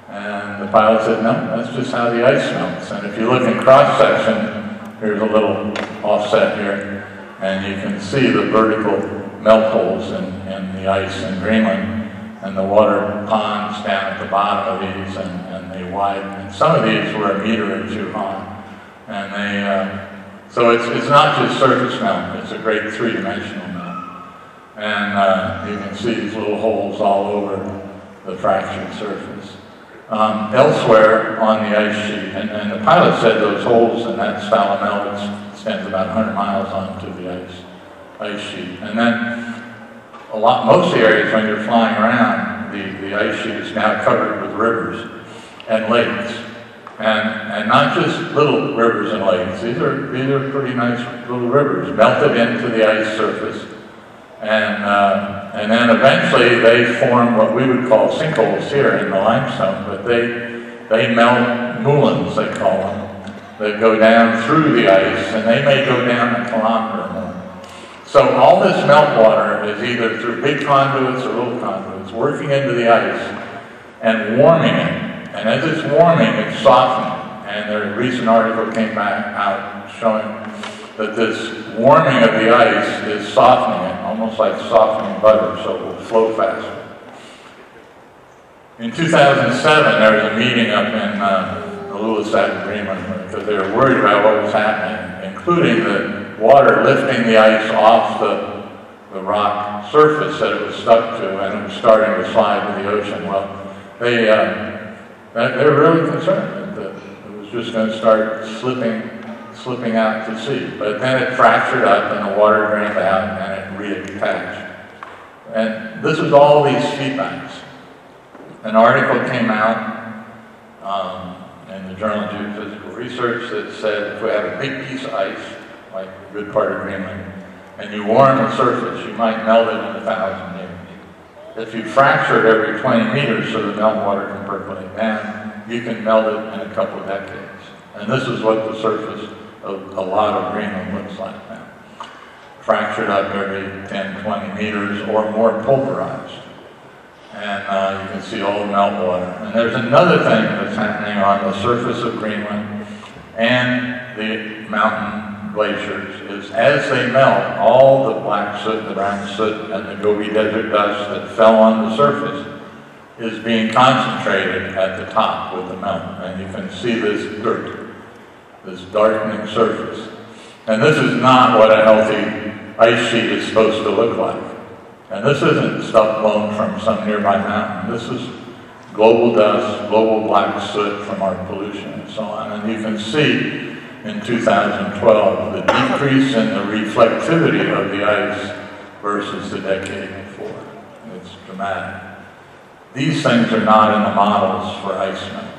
And the pilot said, "No, that's just how the ice melts." And if you look in cross-section, here's a little offset here, and you can see the vertical melt holes in the ice in Greenland. And the water ponds down at the bottom of these, and they widen. And some of these were 1 meter or 2 high. And they, so it's not just surface melt, it's a great 3-dimensional melt. And you can see these little holes all over the fractured surface. Elsewhere on the ice sheet, and the pilot said those holes in that style of melt extends about 100 miles onto the ice sheet. And then most of the areas when you're flying around, the ice sheet is now covered with rivers and lakes. And not just little rivers and lakes. These are pretty nice little rivers melted into the ice surface. And then eventually they form what we would call sinkholes here in the limestone, but they melt moulins, they call them, that go down through the ice, and they may go down 1 kilometer or more. So all this meltwater is either through big conduits or little conduits working into the ice and warming it. And as it's warming, it's softening. And a recent article came back out showing that this warming of the ice is softening it, almost like softening butter, so it will flow faster. In 2007, there was a meeting up in Ilulissat, Greenland, because they were worried about what was happening, including the water lifting the ice off the rock surface that it was stuck to, and it was starting to slide to the ocean. Well, they were really concerned that it was just going to start slipping out to sea. But then it fractured up, and the water drained out, and it reattached. And this was all these feedbacks. An article came out in the Journal of Geophysical Research that said if we have a big piece of ice, like a good part of Greenland, and you warm the surface, you might melt it in 1,000 years. If you fracture it every 20 meters so the meltwater can percolate down, you can melt it in a couple of decades. And this is what the surface of a lot of Greenland looks like now. Fractured up every 10, 20 meters or more pulverized. And you can see all the meltwater. And there's another thing that's happening on the surface of Greenland and the mountain glaciers is as they melt, all the black soot, the brown soot, and the Gobi Desert dust that fell on the surface is being concentrated at the top with the melt. And you can see this dirt, this darkening surface. And this is not what a healthy ice sheet is supposed to look like. And this isn't stuff blown from some nearby mountain. This is global dust, global black soot from our pollution and so on. And you can see in 2012 the decrease in the reflectivity of the ice versus the decade before. It's dramatic. These things are not in the models for ice melting.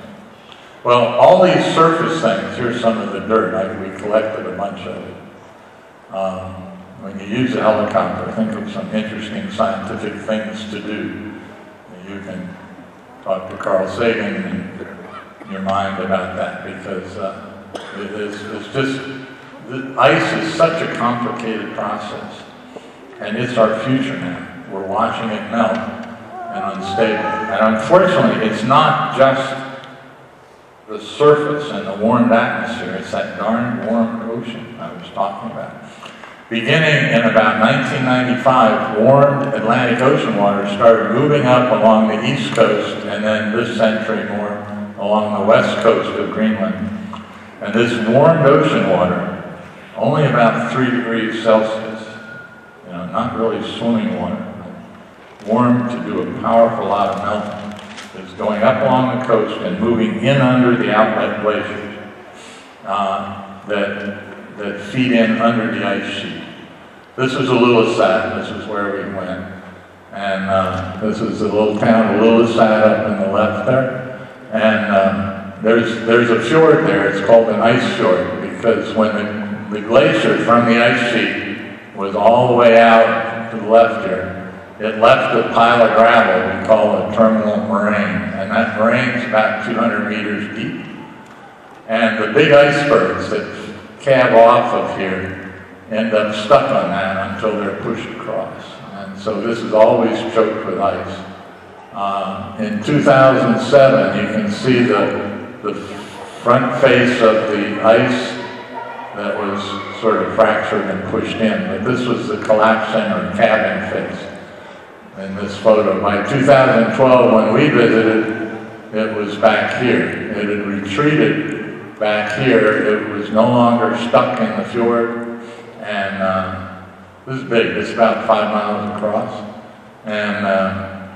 Well, all these surface things, here's some of the dirt. We collected a bunch of it. When you use a helicopter, think of some interesting scientific things to do. You can talk to Carl Sagan in your mind about that, because it's just, the ice is such a complicated process, and it's our future now. We're watching it melt and unstable. And unfortunately, it's not just the surface and the warmed atmosphere, it's that darn warm ocean I was talking about. Beginning in about 1995, warmed Atlantic Ocean water started moving up along the east coast, and then this century more along the west coast of Greenland. And this warmed ocean water, only about 3 degrees Celsius, you know, not really swimming water, but warm to do a powerful lot of melting, is going up along the coast and moving in under the outlet glaciers that feed in under the ice sheet. This is Ilulissat, this is where we went. And this is the little town of Ilulissat up in the left there. And there's a fjord there, it's called an ice fjord, because when the glacier from the ice sheet was all the way out to the left here, it left a pile of gravel we call a terminal moraine. And that moraine's about 200 meters deep. And the big icebergs that cab off of here end up stuck on that until they're pushed across. And so this is always choked with ice. In 2007, you can see the front face of the ice that was sort of fractured and pushed in, but this was the collapsing or calving face in this photo. By 2012, when we visited, it was back here. It had retreated back here. It was no longer stuck in the fjord. And this is big, it's about 5 miles across. And,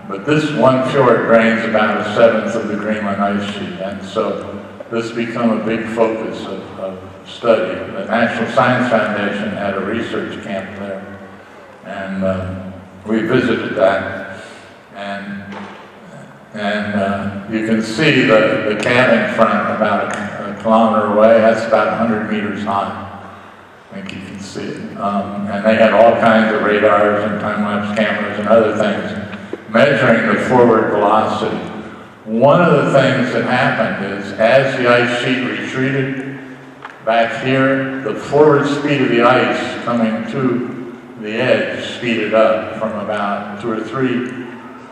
but this one fjord drains about 1/7 of the Greenland ice sheet. And so this has become a big focus of study. The National Science Foundation had a research camp there. And we visited that. And you can see the calving front about a kilometer away. That's about 100 meters high. I think you can see it. And they had all kinds of radars and time-lapse cameras and other things measuring the forward velocity. One of the things that happened is as the ice sheet retreated back here, the forward speed of the ice coming to the edge speeded up from about 2 or 3,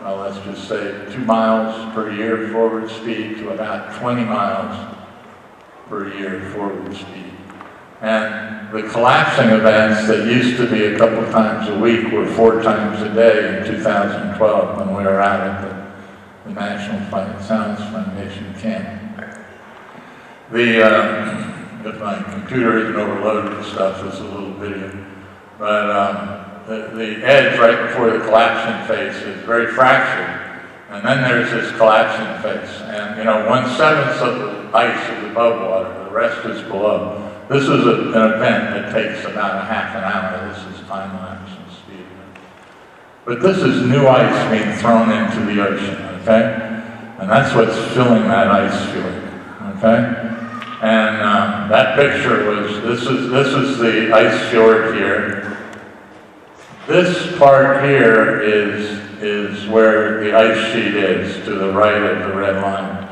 well, let's just say 2 miles per year forward speed to about 20 miles per year forward speed. And the collapsing events that used to be a couple times a week were 4 times a day in 2012 when we were out at the National Science Foundation camp. If my computer isn't overloaded with stuff, this is a little video. But the edge right before the collapsing face is very fractured. And then there's this collapsing face. And, you know, 1/7 of the ice is above water, the rest is below. This is an event that takes about a half an hour. This is time-lapse and speed. But this is new ice being thrown into the ocean, okay? And that's what's filling that ice fjord, okay? And that picture was, this is the ice fjord here. This part here is where the ice sheet is, to the right of the red line.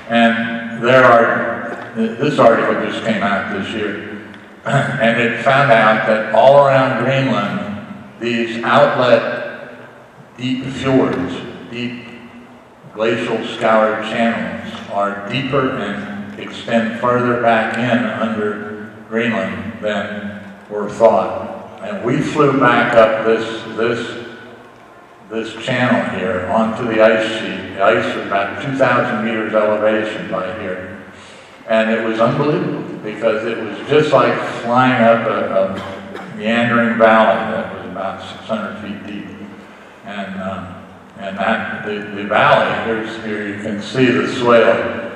And there are, this article just came out this year, and it found out that all around Greenland, these outlet deep fjords, deep glacial scoured channels are deeper and extend further back in under Greenland than were thought. And we flew back up this channel here onto the ice sheet. The ice was about 2,000 meters elevation by here. And it was unbelievable because it was just like flying up a meandering valley that was about 600 feet deep. And that, the valley, here you can see the swale.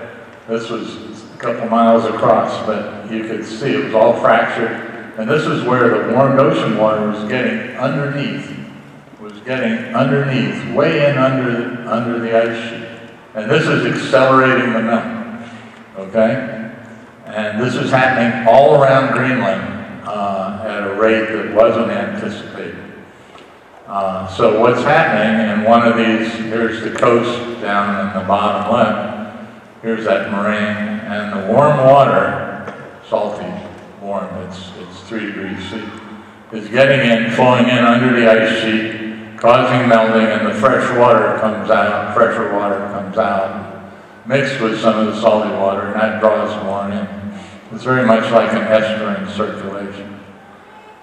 This was a couple miles across, but you could see it was all fractured. And this is where the warmed ocean water was getting underneath, way in under the ice sheet. And this is accelerating the melt. okay? And this is happening all around Greenland at a rate that wasn't anticipated. So what's happening in one of these, here's the coast down in the bottom left, here's that moraine, and the warm water, salty, warm, it's 3 degrees C, is getting in, flowing in under the ice sheet, causing melting, and the fresh water comes out, fresher water comes out, mixed with some of the salty water, and that draws more in. It's very much like an estuarine circulation.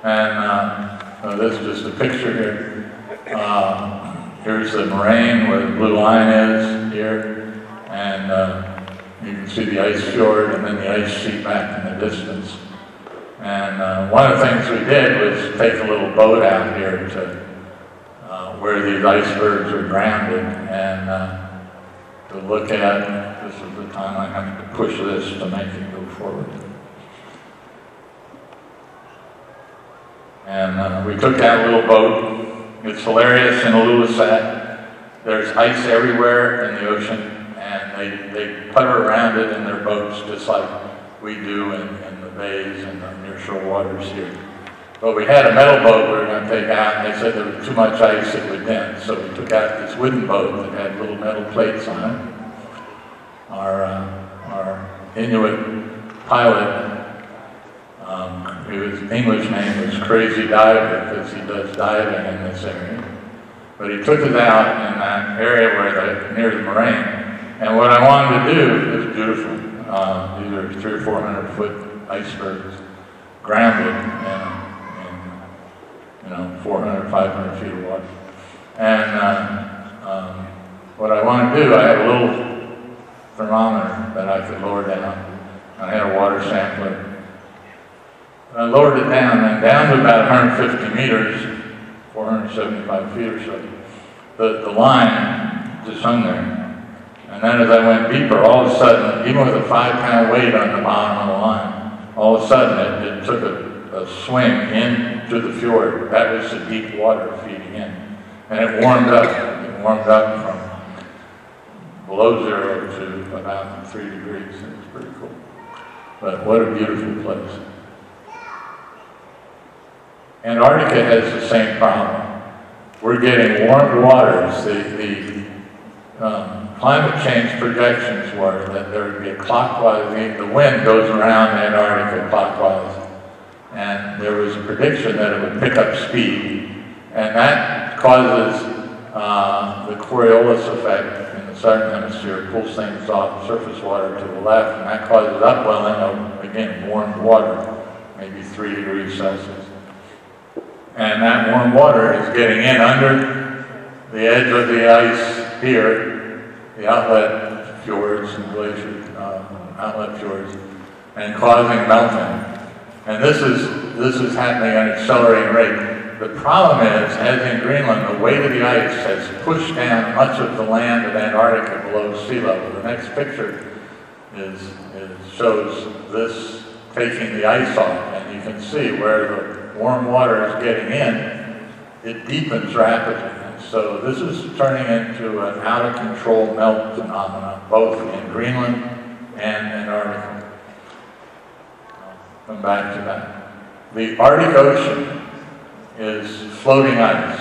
And this is just a picture here. Here's the moraine where the blue line is here, and you can see the ice fjord and then the ice sheet back in the distance. And one of the things we did was take a little boat out here to where these icebergs are grounded, and to look at, this is the time I have to push this to make it go forward. And we took that little boat. It's hilarious in Ilulissat. There's ice everywhere in the ocean, and they putter around it in their boats just like we do in the bays and the nearshore waters here. But we had a metal boat we were going to take out, and they said there was too much ice it would dent. So we took out this wooden boat that had little metal plates on it. Our Inuit pilot, his English name was Crazy Diver because he does diving in this area. But he took us out in that area where near the moraine. And what I wanted to do is beautiful. These are 300 or 400 foot icebergs grounded in 400, 500 feet of water. And what I wanted to do, I had a little thermometer that I could lower down. I had a water sampler. I lowered it down, and down to about 150 meters, 475 feet or so, the line just hung there. And then as I went deeper, all of a sudden, even with a 5-pound weight on the bottom of the line, all of a sudden it took a swing into the fjord. That was the deep water feeding in. And it warmed up. It warmed up from below 0 to about 3 degrees. It was pretty cool. But what a beautiful place. Antarctica has the same problem. We're getting warm waters. The climate change projections were that there would be a clockwise, the wind goes around Antarctica clockwise, and there was a prediction that it would pick up speed, and that causes the Coriolis effect in the southern hemisphere, pulls things off surface water to the left, and that causes upwelling of, again, warm water, maybe 3 degrees Celsius. And that warm water is getting in under the edge of the ice here, the outlet fjords and glaciers, outlet fjords, and causing melting. And this is happening at an accelerating rate. The problem is, as in Greenland, the weight of the ice has pushed down much of the land of Antarctica below sea level. The next picture shows this taking the ice off, and you can see where the warm water is getting in, it deepens rapidly. And so this is turning into an out-of-control melt phenomenon, both in Greenland and Antarctica. I'll come back to that. The Arctic Ocean is floating ice.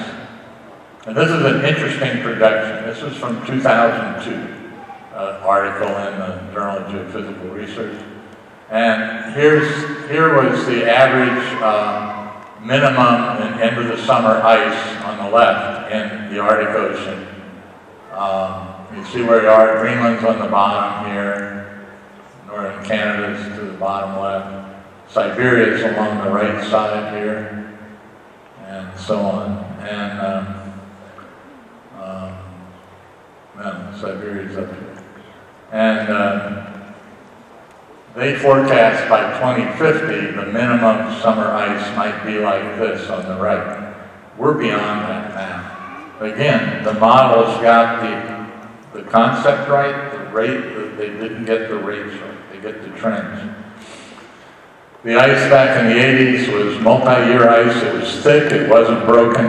And this is an interesting projection. This is from 2002, an article in the Journal of Geophysical Research. And here was the average minimum and end of the summer ice on the left in the Arctic Ocean. You see where you are. Greenland's on the bottom here. Northern Canada's to the bottom left. Siberia's along the right side here, and so on. And Siberia's up here. And they forecast by 2050 the minimum summer ice might be like this on the right. We're beyond that now. Again, the model's got the concept right, the rate, they didn't get the rates right, they get the trends. The ice back in the 80s was multi-year ice. It was thick, it wasn't broken,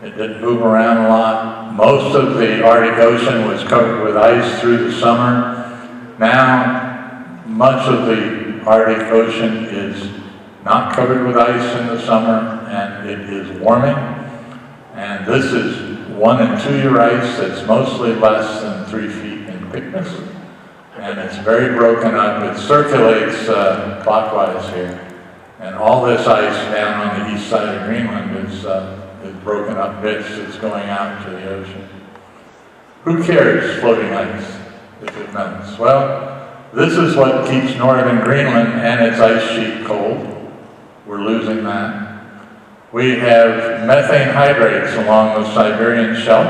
it didn't move around a lot. Most of the Arctic Ocean was covered with ice through the summer. Now, much of the Arctic Ocean is not covered with ice in the summer, and it is warming. And this is 1 and 2 year ice that's mostly less than 3 feet in thickness. And it's very broken up. It circulates clockwise here. And all this ice down on the east side of Greenland is broken up bits that's going out to the ocean. Who cares, floating ice, if it melts? Well, this is what keeps northern Greenland and its ice sheet cold. We're losing that. We have methane hydrates along the Siberian shelf,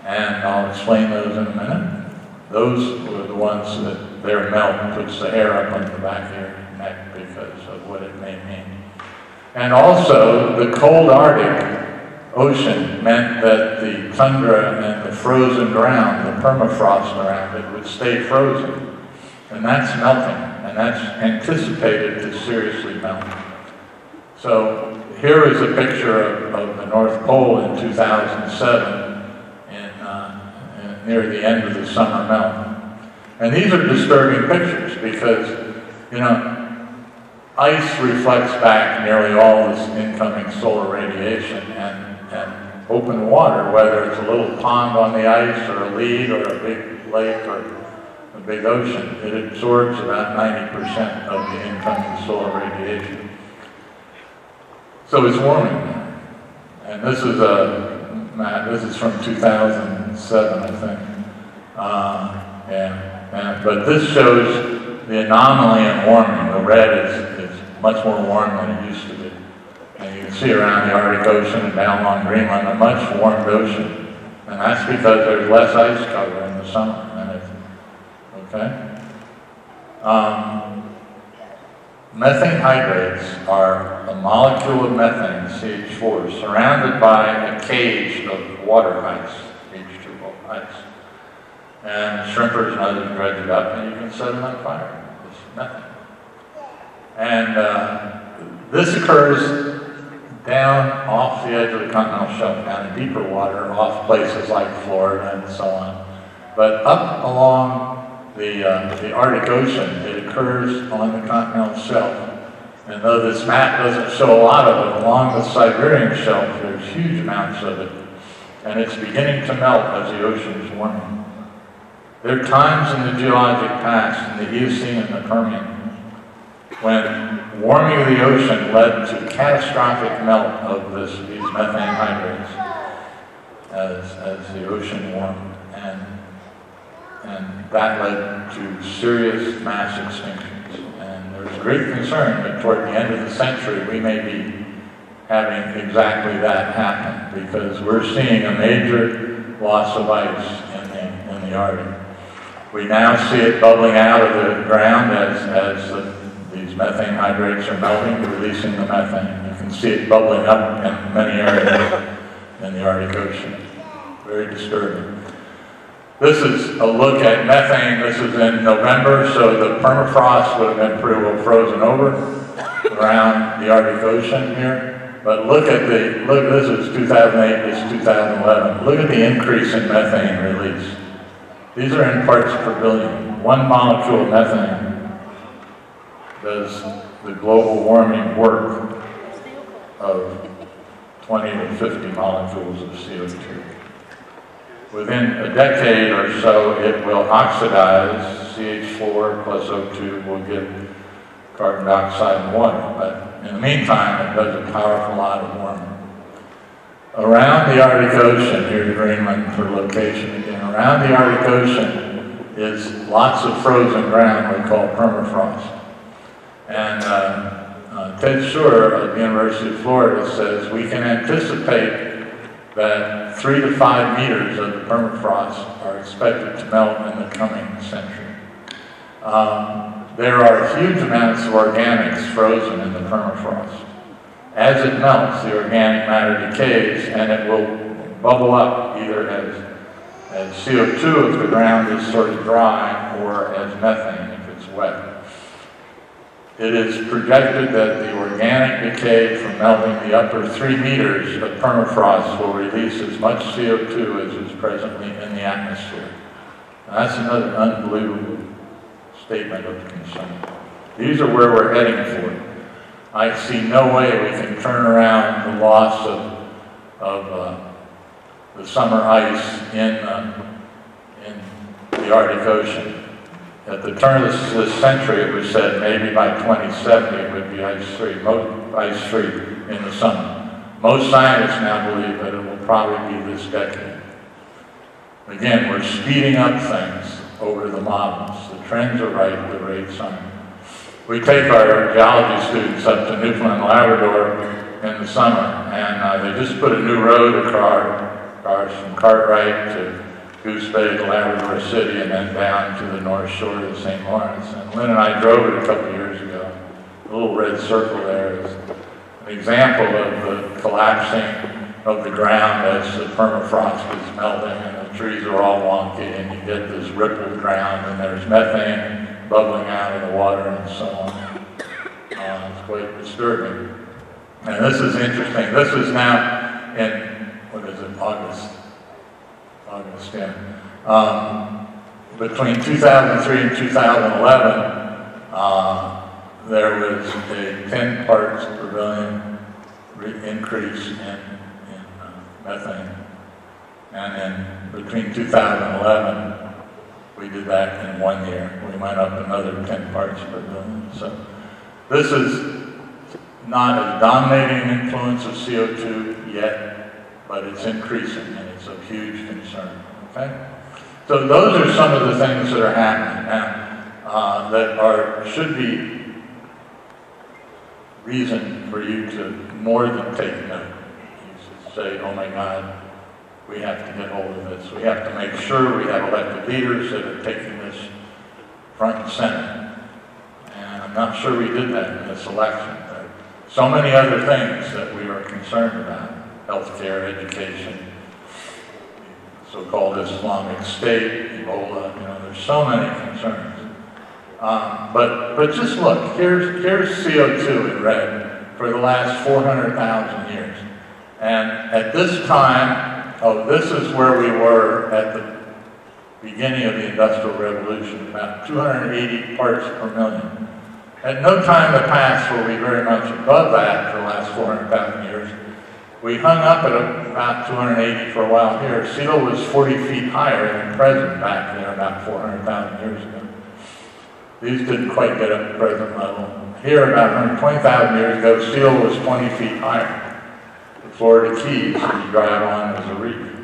and I'll explain those in a minute. Those were the ones that their melt puts the hair up on the back of your neck because of what it may mean. And also, the cold Arctic Ocean meant that the tundra and the frozen ground, the permafrost around it, would stay frozen. And that's melting, and that's anticipated to seriously melt. So here is a picture of the North Pole in 2007 near the end of the summer melt. And these are disturbing pictures because, you know, ice reflects back nearly all this incoming solar radiation, and open water, whether it's a little pond on the ice or a lead or a big lake or a big ocean, it absorbs about 90% of the incoming solar radiation. So it's warming now. And this is from 2007, I think. But this shows the anomaly in warming. The red is much more warm than it used to be. And you can see around the Arctic Ocean and down along Greenland a much warmed ocean. And that's because there's less ice cover in the summer. Okay? Methane hydrates are a molecule of methane, CH4, surrounded by a cage of water ice, H2O ice. And shrimpers and others dredge it up, and you can set it on fire. It's methane. And this occurs down off the edge of the continental shelf, down in deeper water, off places like Florida and so on. But up along the Arctic Ocean, it occurs on the continental shelf. And though this map doesn't show a lot of it, along the Siberian shelf, there's huge amounts of it. And it's beginning to melt as the ocean is warming. There are times in the geologic past, in the Eocene and the Permian, when warming of the ocean led to catastrophic melt of these methane hydrates as the ocean warmed. And that led to serious mass extinctions. And there's great concern that toward the end of the century we may be having exactly that happen, because we're seeing a major loss of ice in the Arctic. We now see it bubbling out of the ground as these methane hydrates are melting, releasing the methane. You can see it bubbling up in many areas in the Arctic Ocean. Very disturbing. This is a look at methane. This is in November, so the permafrost would have been pretty well frozen over around the Arctic Ocean here. But look at this is 2008, this is 2011. Look at the increase in methane release. These are in parts per billion. One molecule of methane does the global warming work of 20 to 50 molecules of CO2. Within a decade or so, it will oxidize. CH4 plus O2 will give carbon dioxide and water. But in the meantime, it does a powerful lot of warming. Around the Arctic Ocean, here's Greenland for location again, around the Arctic Ocean is lots of frozen ground we call permafrost. And Ted Shore of the University of Florida says we can anticipate that 3 to 5 meters of the permafrost are expected to melt in the coming century. There are huge amounts of organics frozen in the permafrost. As it melts, the organic matter decays, and it will bubble up either as CO2 if the ground is sort of dry, or as methane if it's wet. It is projected that the organic decay from melting the upper 3 meters of permafrost will release as much CO2 as is presently in the atmosphere. Now, that's another unbelievable statement of concern. These are where we're heading for. I see no way we can turn around the loss of the summer ice in the Arctic Ocean. At the turn of this century, it was said maybe by 2070 it would be ice-free in the summer. Most scientists now believe that it will probably be this decade. Again, we're speeding up things over the models. The trends are right, the rates aren't. We take our geology students up to Newfoundland and Labrador in the summer, and they just put a new road across from Cartwright to Goose Bay to Labrador City and then down to the north shore of the St. Lawrence. And Lynn and I drove it a couple of years ago. The little red circle there is an example of the collapsing of the ground as the permafrost is melting and the trees are all wonky and you get this rippled ground and there's methane bubbling out of the water and so on. It's quite disturbing. And this is interesting. This is now in, what is it, August, yeah. Between 2003 and 2011, there was a 10 parts per billion increase in methane. And then between 2011, we did that in 1 year. We went up another 10 parts per billion. So this is not a dominating influence of CO2 yet, but it's increasing and it's a huge concern, okay? So those are some of the things that are happening now that should be reason for you to more than take note. You should say, oh my God, we have to get hold of this. We have to make sure we have elected leaders that are taking this front and center. And I'm not sure we did that in this election. There are so many other things that we are concerned about. Healthcare, education, so-called Islamic State, Ebola, there's so many concerns. But just look, here's CO2 in red for the last 400,000 years. And at this time, this is where we were at the beginning of the Industrial Revolution, about 280 parts per million. At no time in the past were we very much above that for the last 400,000 years. We hung up at about 280 for a while here. Sea level was 40 feet higher than present back there about 400,000 years ago. These didn't quite get up to present level. Here, about 120,000 years ago, sea level was 20 feet higher. The Florida Keys, you drive on as a reef.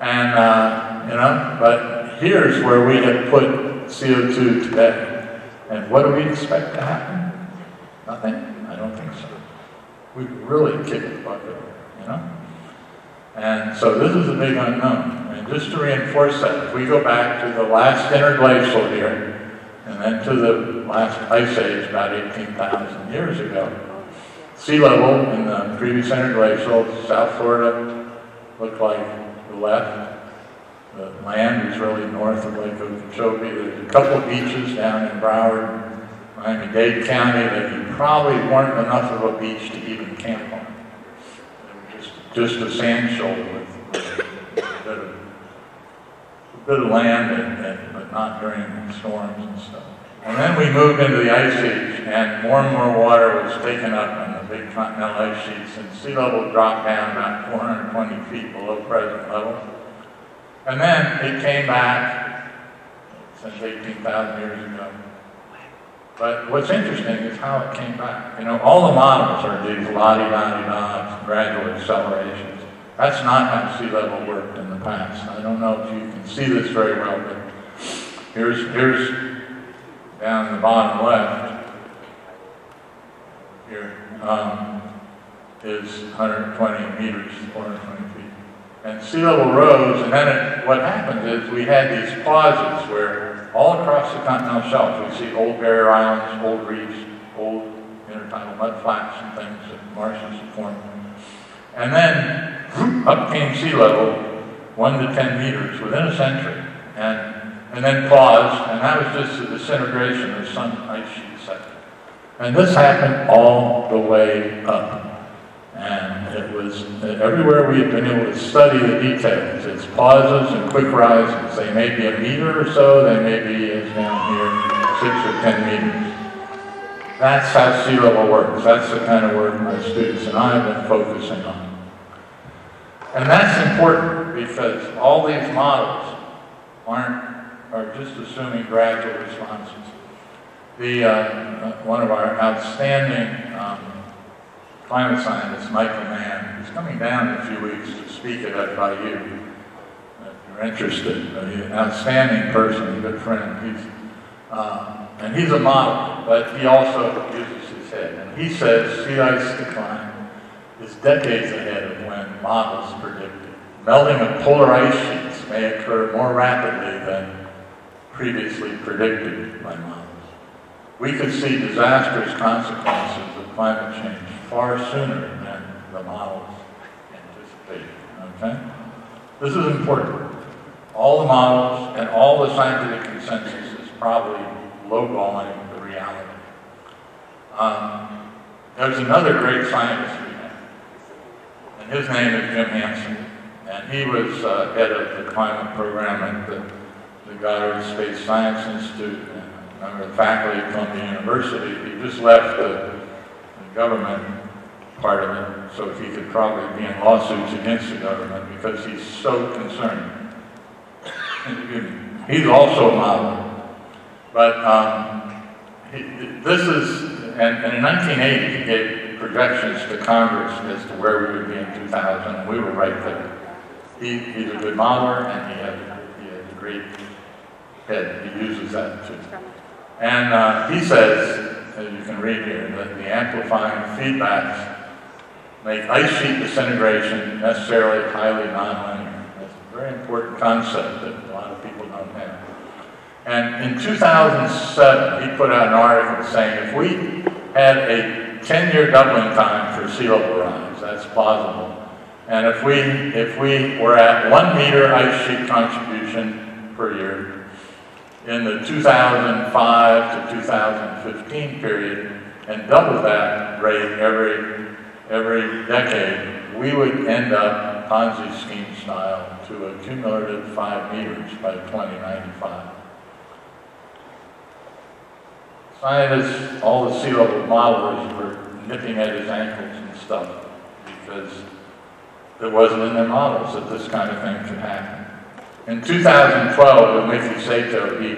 And, but here's where we have put CO2 today. And what do we expect to happen? Nothing? I don't think so. We've really kicked the bucket, And so this is a big unknown. And just to reinforce that, if we go back to the last interglacial here, and then to the last ice age about 18,000 years ago, sea level in the previous interglacial, South Florida looked like the left. The land was really north of Lake Okeechobee. There's a couple of beaches down in Broward, Miami-Dade County that you probably weren't enough of a beach to even camp on. Just a sand shoulder with a bit of land, but not during storms and stuff. And then we moved into the ice age, and more water was taken up in the big continental ice sheets, and sea level dropped down about 420 feet below present level. And then it came back since 18,000 years ago. But what's interesting is how it came back. All the models are these la-di-da-di-da gradual accelerations. That's not how sea level worked in the past. I don't know if you can see this very well, but here's down the bottom left, here, is 120 meters, 420 feet. And sea level rose, and then what happened is we had these pauses where all across the continental shelf we see old barrier islands, old reefs, old intertidal mud flats and things that marshes have formed. And then up came sea level, 1 to 10 meters within a century, and then paused, and that was just the disintegration of some ice sheet sector. And this happened all the way up. And it was everywhere we had been able to study the details. It's pauses and quick rises. They may be a meter or so, they may be, as down here, That's how sea level works. That's the kind of work my students and I have been focusing on. And that's important because all these models are just assuming gradual responses. One of our outstanding climate scientists, Michael Mann, is coming down in a few weeks to speak at FIU. If you're interested, he's an outstanding person, a good friend. And he's a model, but he also uses his head. And he says sea ice decline is decades ahead of when models predicted. Melting of polar ice sheets may occur more rapidly than previously predicted by models. We could see disastrous consequences of climate change far sooner than the models anticipated, okay? This is important. All the models and all the scientific consensus is probably lowballing the reality. There's another great scientist we have, and his name is Jim Hansen, and he was head of the climate program at the Goddard Space Science Institute, and a member of the faculty at Columbia University. He just left the government part of it, so he could probably be in lawsuits against the government because he's so concerned. He's also a model. But this is, and in 1980 he gave projections to Congress as to where we would be in 2000, and we were right there. He's a good modeler, and he has a great head. He uses that too. And he says, as you can read here, that the amplifying feedbacks make ice sheet disintegration necessarily highly nonlinear. That's a very important concept that a lot of people don't have. And in 2007, he put out an article saying if we had a 10-year doubling time for sea level rise, that's plausible. And if we were at 1 meter ice sheet contribution per year in the 2005 to 2015 period, and double that rate every decade, we would end up Ponzi scheme style to a cumulative 5 meters by 2095. Scientists, all the sea level modelers were nipping at his ankles and stuff because it wasn't in their models that this kind of thing could happen. In 2012, with Mickey Sato, he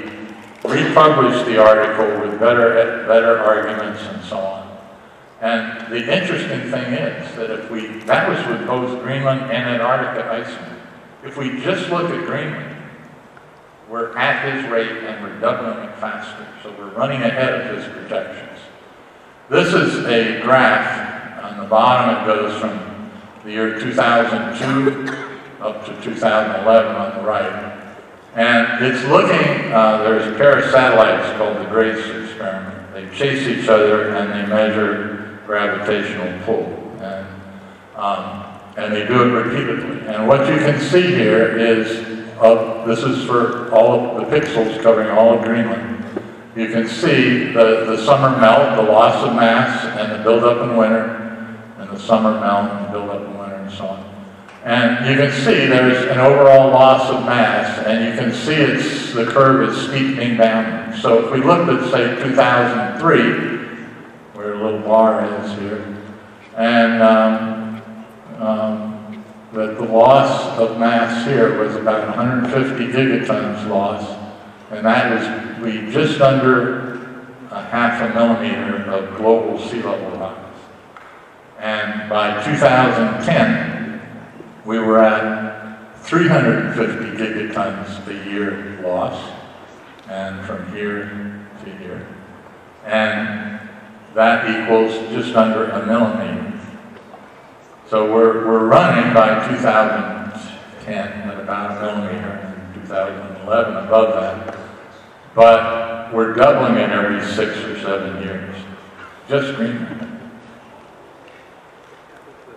republished the article with better arguments and so on. And the interesting thing is that that was with both Greenland and Antarctica icing. If we just look at Greenland, we're at his rate and we're doubling it faster. So we're running ahead of his projections. This is a graph. On the bottom, it goes from the year 2002 up to 2011 on the right. And it's looking, there's a pair of satellites called the GRACE experiment. They chase each other and they measure gravitational pull. And they do it repeatedly. And what you can see here is, this is for all of the pixels covering all of Greenland. You can see the summer melt, the loss of mass, and the buildup in winter, and the summer melt and the buildup in winter, and so on. And you can see there's an overall loss of mass, and you can see the curve is steepening down. So if we looked at, say, 2003, where a little bar is here, and that the loss of mass here was about 150 gigatons loss, and that was just under a half a millimeter of global sea level rise. And by 2010, we were at 350 gigatons a year loss, and from here to here. And that equals just under a millimeter. So we're running by 2010 at about a millimeter, and 2011 above that. But we're doubling it every 6 or 7 years. Just Greenland.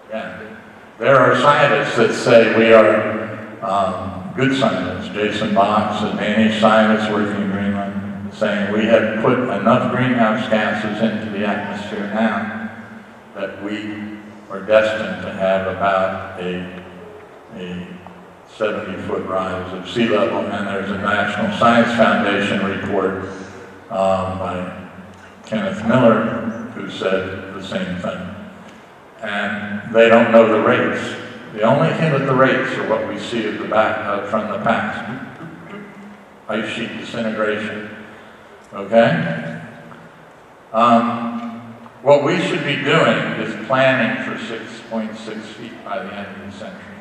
Yeah. There are scientists that say we are good scientists. Jason Box, a Danish scientist working in Greenland, saying we have put enough greenhouse gases into the atmosphere now that we are destined to have about a 70-foot rise of sea level. And there's a National Science Foundation report by Kenneth Miller, who said the same thing. And they don't know the rates. The only hint at the rates are what we see at the back from the past. Ice sheet disintegration. Okay? What we should be doing is planning for 6.6 feet by the end of the century.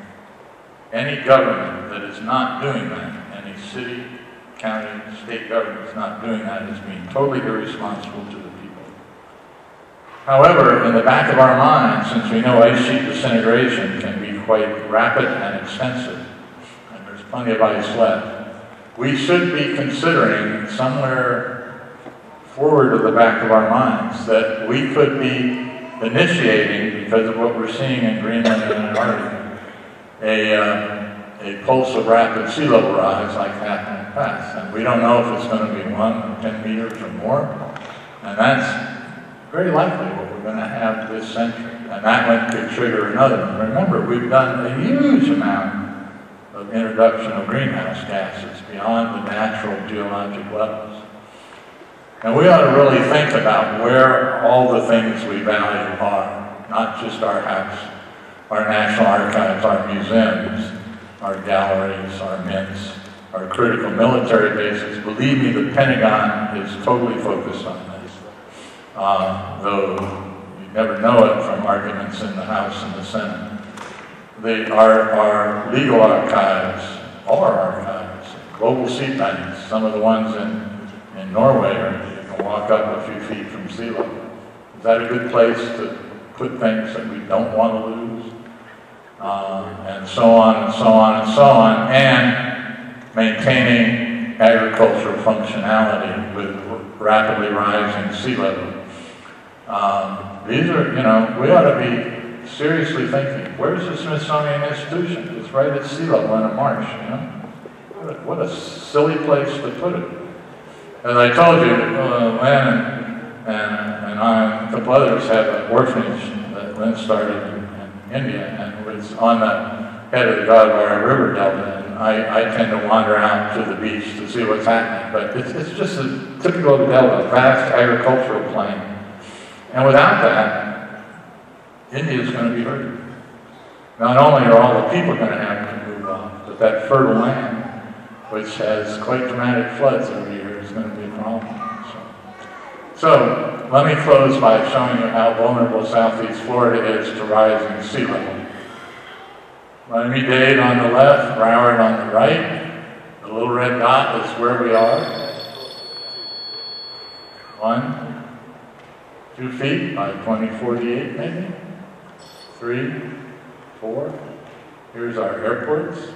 Any government that is not doing that, any city, county, state government is not doing that, is being totally irresponsible to the people. However, in the back of our minds, since we know ice sheet disintegration can be quite rapid and extensive, and there's plenty of ice left, we should be considering somewhere forward of the back of our minds that we could be initiating, because of what we're seeing in Greenland and Antarctica, a pulse of rapid sea level rise like happened in the past. And we don't know if it's going to be 1 or 10 meters or more. And that's very likely what we're going to have this century. And that one could trigger another one. Remember, we've done a huge amount of introduction of greenhouse gases beyond the natural geologic levels. And we ought to really think about where all the things we value are, not just our house, our national archives, our museums, our galleries, our mints, our critical military bases. Believe me, the Pentagon is totally focused on this. Though you never know it from arguments in the House and the Senate. Our legal archives, all our archives, global seed banks, some of the ones in Norway, you can walk up a few feet from sea level. Is that a good place to put things that we don't want to lose? And so on and so on and so on, and maintaining agricultural functionality with rapidly rising sea level. These are, we ought to be seriously thinking, where's the Smithsonian Institution? It's right at sea level in a marsh, What a silly place to put it. As I told you, Len and I and a couple others have an orphanage that Len started in India, and it's on the head of the Godavari River Delta, and I tend to wander out to the beach to see what's happening. But it's just a typical of the Delta, a vast agricultural plain. And without that, India is going to be hurting. Not only are all the people going to have to move off, but that fertile land, which has quite dramatic floods every year, is going to be a problem. So let me close by showing you how vulnerable Southeast Florida is to rising sea level. Miami-Dade on the left, Broward on the right. The little red dot is where we are. 1, 2 feet by 2048 maybe. 3, 4. Here's our airports.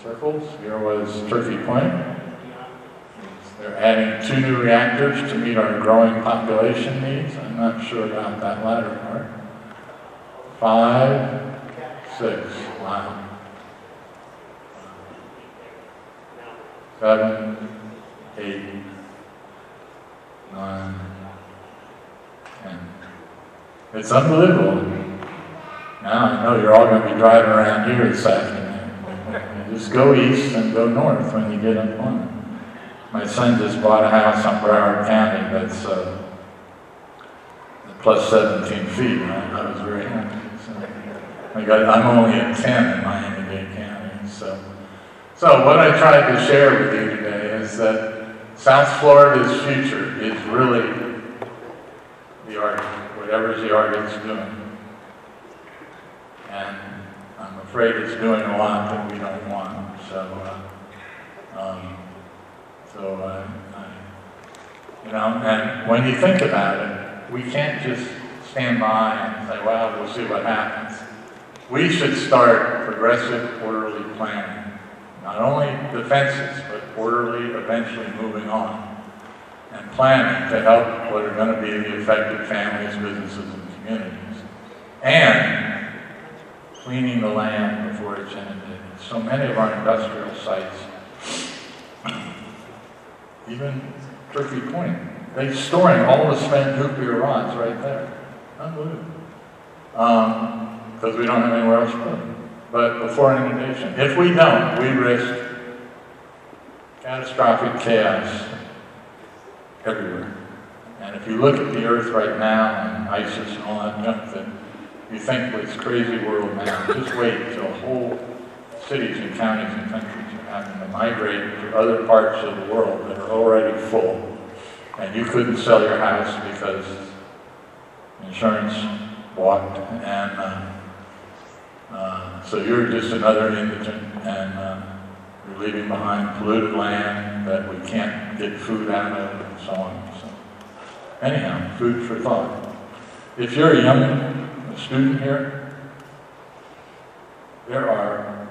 Circles. Here was Turkey Point. They're adding 2 new reactors to meet our growing population needs. I'm not sure about that latter part. 5, 6, wow. 7, 8, 9, 10. It's unbelievable. Now I know you're all going to be driving around here this afternoon. Just go east and go north when you get up on it. My son just bought a house on Broward County that's plus 17 feet. I was very happy. I'm only at 10 in Miami-Dade County. So what I tried to share with you today is that South Florida's future is really the Arctic, whatever the Arctic's doing. And I'm afraid it's doing a lot that we don't want. And when you think about it, we can't just stand by and say, well, we'll see what happens. We should start progressive, orderly planning. Not only defenses, but orderly, eventually moving on. And planning to help what are going to be the affected families, businesses, and communities. And cleaning the land before it's inundated. So many of our industrial sites, even Turkey Point, they're storing all the spent nuclear rods right there. Unbelievable. Because we don't have anywhere else to put them. But before inundation, if we don't, we risk catastrophic chaos everywhere. And if you look at the Earth right now, and ISIS and all that junk, that you think with this crazy world now, just wait till whole cities and counties and countries are having to migrate to other parts of the world that are already full. And you couldn't sell your house because insurance walked, and so you're just another indigent, and you're leaving behind polluted land that we can't get food out of, and so on. So, anyhow, food for thought. If you're a young student here, there are,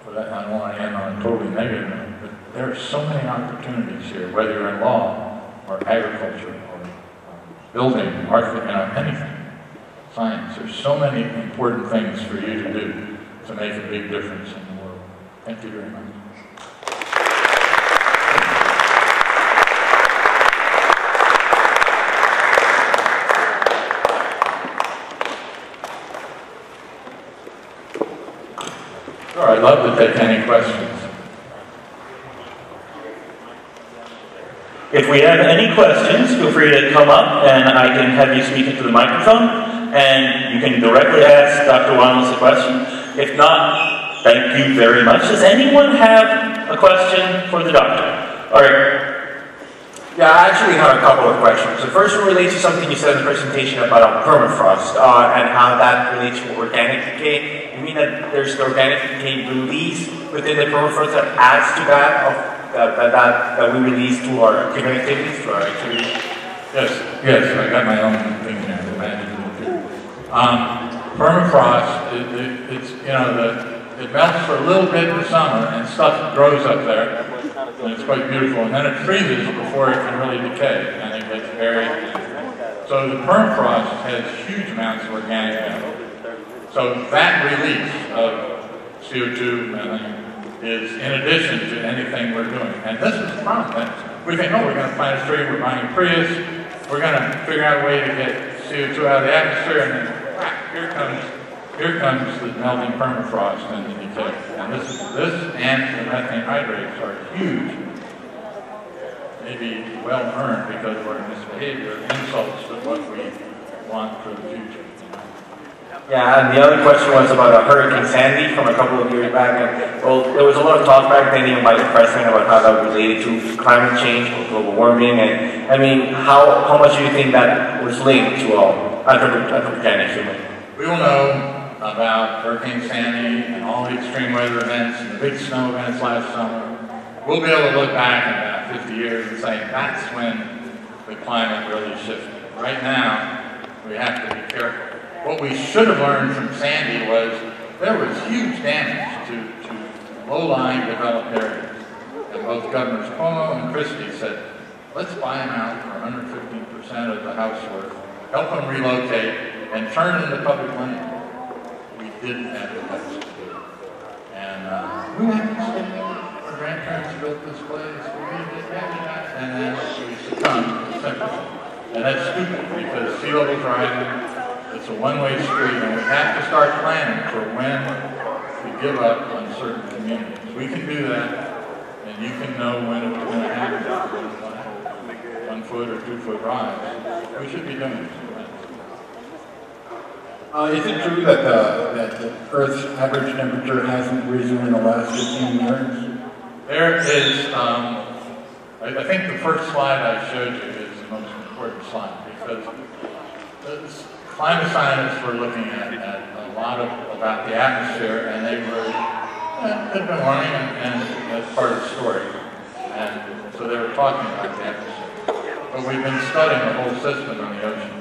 but I don't want to end on a totally negative note, but there are so many opportunities here, whether you're in law or agriculture or building, marketing, anything, science. There's so many important things for you to do to make a big difference in the world. Thank you very much. Sure, I'd love to take any questions. If we have any questions, feel free to come up and I can have you speak into the microphone and you can directly ask Dr. Wanless a question. If not, thank you very much. Does anyone have a question for the doctor? All right. Yeah, I actually have a couple of questions. The first one relates to something you said in the presentation about permafrost and how that relates to organic decay. You mean that there's the organic decay release within the permafrost that adds to that that we release to our human activities, to our activities? Yes, I got my own thing here. Permafrost, it's it melts for a little bit in the summer and stuff grows up there, and it's quite beautiful. And then it freezes before it can really decay, and it gets buried. So the permafrost has huge amounts of organic matter. So that release of CO2 methane is in addition to anything we're doing. And this is the problem. We think, oh, we're going to plant a tree, we're buying a Prius, we're going to figure out a way to get CO2 out of the atmosphere, and then whack, here comes the melting permafrost and the decay. And this and the methane hydrates are huge, maybe well earned because of our misbehavior, insults to what we want for the future. Yeah, and the other question was about Hurricane Sandy from a couple of years back. And, well, there was a lot of talk back then even by the president about how that was related to climate change or global warming. And I mean, how much do you think that was linked to anthropogenic human? We will know about Hurricane Sandy and all the extreme weather events and the big snow events last summer. We'll be able to look back in about 50 years and say that's when the climate really shifted. Right now, we have to be careful. What we should have learned from Sandy was there was huge damage to low-lying developed areas. And both Governors Cuomo and Christie said, let's buy them out for 115% of the house worth, help them relocate, and turn into public land. We didn't have the guts to do it. And we had to say, our grandparents built this place, and then we succumbed to separatism. And that's stupid because sea level's rising. It's a one-way street, and we have to start planning for when we give up on certain communities. We can do that, and you can know when it's going to happen. 1 foot or 2 foot rise. We should be doing it. Is it true that the Earth's average temperature hasn't risen in the last 15 years? There is, I think the first slide I showed you is the most important slide because climate scientists were looking at a lot about the atmosphere, and they were, they've been warming, and that's part of the story. And so they were talking about the atmosphere. But we've been studying the whole system in the ocean.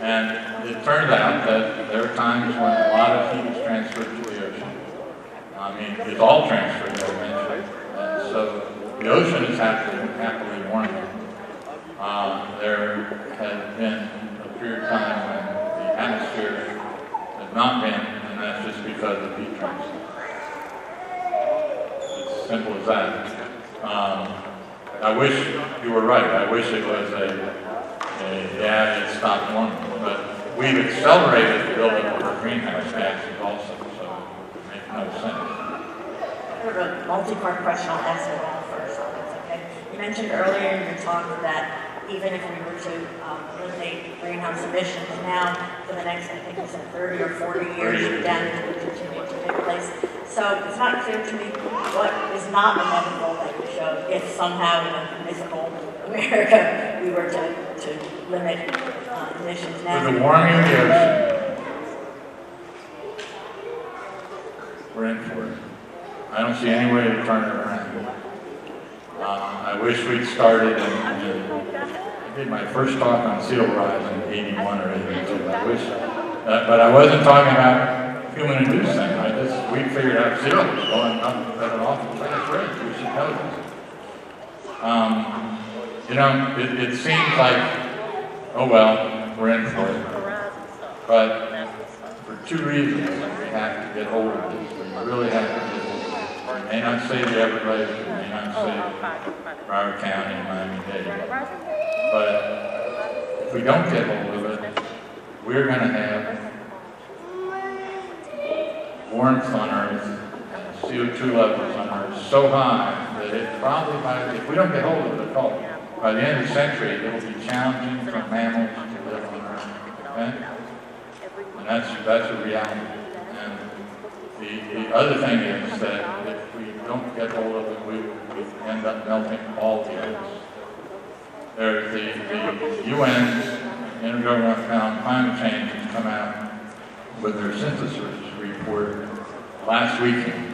And it turns out that there are times when a lot of heat is transferred to the ocean. I mean, it's all transferred there eventually. And so the ocean is happily warming. There has been a period of time when the atmosphere has not been, and that's just because of heat transfer. It's simple as that. I wish you were right. I wish it was yeah, it stopped warming. But we've accelerated the buildup of our greenhouse gases also, so it makes no sense. I have a multi-part question. I'll answer that first. Okay. You mentioned earlier in your talk that even if we were to eliminate greenhouse emissions now for the next, I think it's 30 or 40 years, the damage would continue to take place. So it's not clear to me what is not a medical that you showed if somehow in a mythical America we were to limit emissions now. With the warming of the ocean, we're in for it. I don't see any way to turn it around. I wish we'd started I did my first talk on sea level rise in 81 or 82. I wish, but I wasn't talking about human-induced thing. We figured out sea level was going up at an awful fast rate. We should know this. You know, it seems like, oh well, we're in for it. But for two reasons, we have to get hold of this. We really have to get hold of it. We may not save the Everglades, we may not save Broward County and Miami-Dade. But if we don't get hold of it, we're going to have warmth on Earth and CO2 levels on Earth so high that it probably, if we don't get hold of it at all, by the end of the century, it will be challenging for mammals to live on Earth. Okay? And that's a reality. And the other thing is that if we don't get hold of it, we end up melting all the ice. There's the UN's Intergovernmental Panel on Climate Change has come out with their synthesis report last weekend.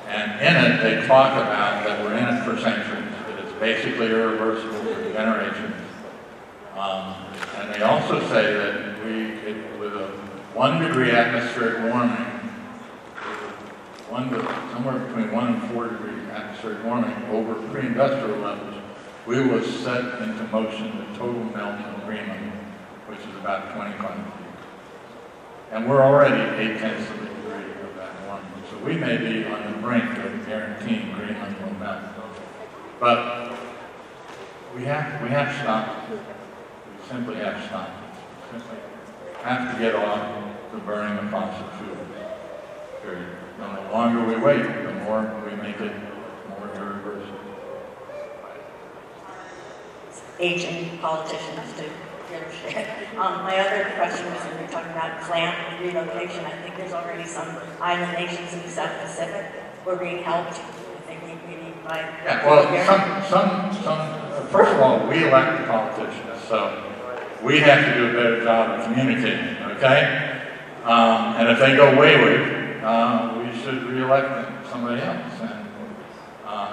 And in it, they talk about that we're in it for centuries, that it's basically irreversible for generations. And they also say that with a 1 degree atmospheric warming, somewhere between 1 and 4 degree atmospheric warming over pre-industrial levels, we will set into motion the total melting of Greenland, which is about 25 feet. And we're already 0.8 of a degree of that warming. So we may be on the brink of guaranteeing Greenland will melt. But we have to stop it. We simply have to stop it. We simply have to get off the burning of fossil fuels. Period. And the longer we wait, the more we make it more irreversible. Aging politicians to understand. My other question was when you're talking about clamp relocation. I think there's already some island nations in the South Pacific who are being helped. I think maybe by first of all, we elect the politicians, so we have to do a better job of communicating, okay? And if they go wayward, we should re-elect somebody else.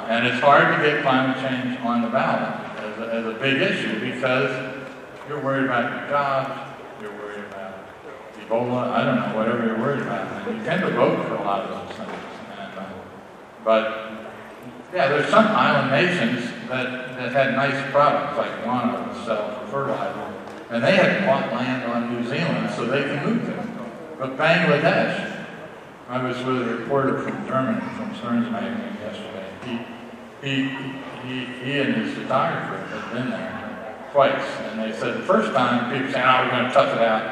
And it's hard to get climate change on the ballot as a big issue because you're worried about your jobs, you're worried about Ebola, I don't know, whatever you're worried about. And you tend to vote for a lot of those things. But yeah, there's some island nations that had nice products like guano to sell for fertilizer. And they had bought land on New Zealand so they can move there. But Bangladesh, I was with a reporter from Germany, from Stern's magazine yesterday. He and his photographer had been there twice. And they said the first time, people said, oh, we're going to tough it out.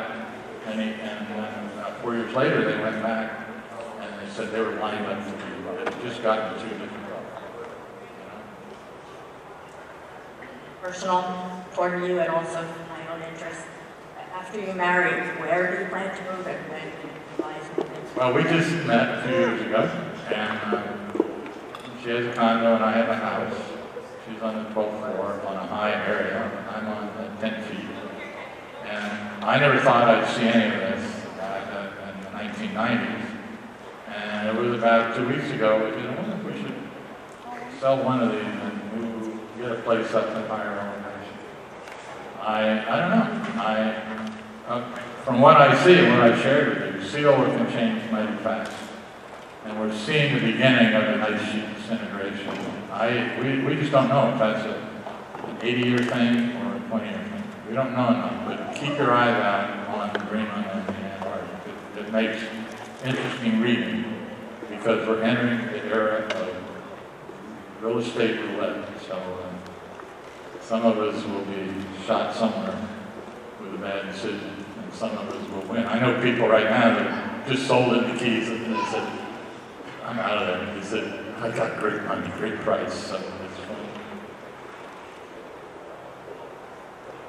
And 4 years later, they went back and they said they were lined up to be, it had just gotten too difficult. Personal point of view and also my own interest. After you marry, where do you plan to move and when do you buy something? Well, we just met 2 years ago, and she has a condo and I have a house. She's on the 12th floor on a high area. I'm on the 10 feet. And I never thought I'd see any of this in the 1990s. And it was about 2 weeks ago, we said, I wonder if we should sell one of these and move, get a place up in higher elevation. I don't know. From what I see and what I shared with you, sea level can change mighty fast. And we're seeing the beginning of an ice sheet disintegration. We just don't know if that's an 80-year thing or a 20-year thing. We don't know enough, but keep your eyes out on Greenland and the Antarctic. It makes interesting reading because we're entering the era of real estate roulette. So some of us will be shot somewhere with a bad decision, and some of us will win. I know people right now that just sold in the Keys and they said, I'm out of there. He said, I got great money, great price, so it's funny.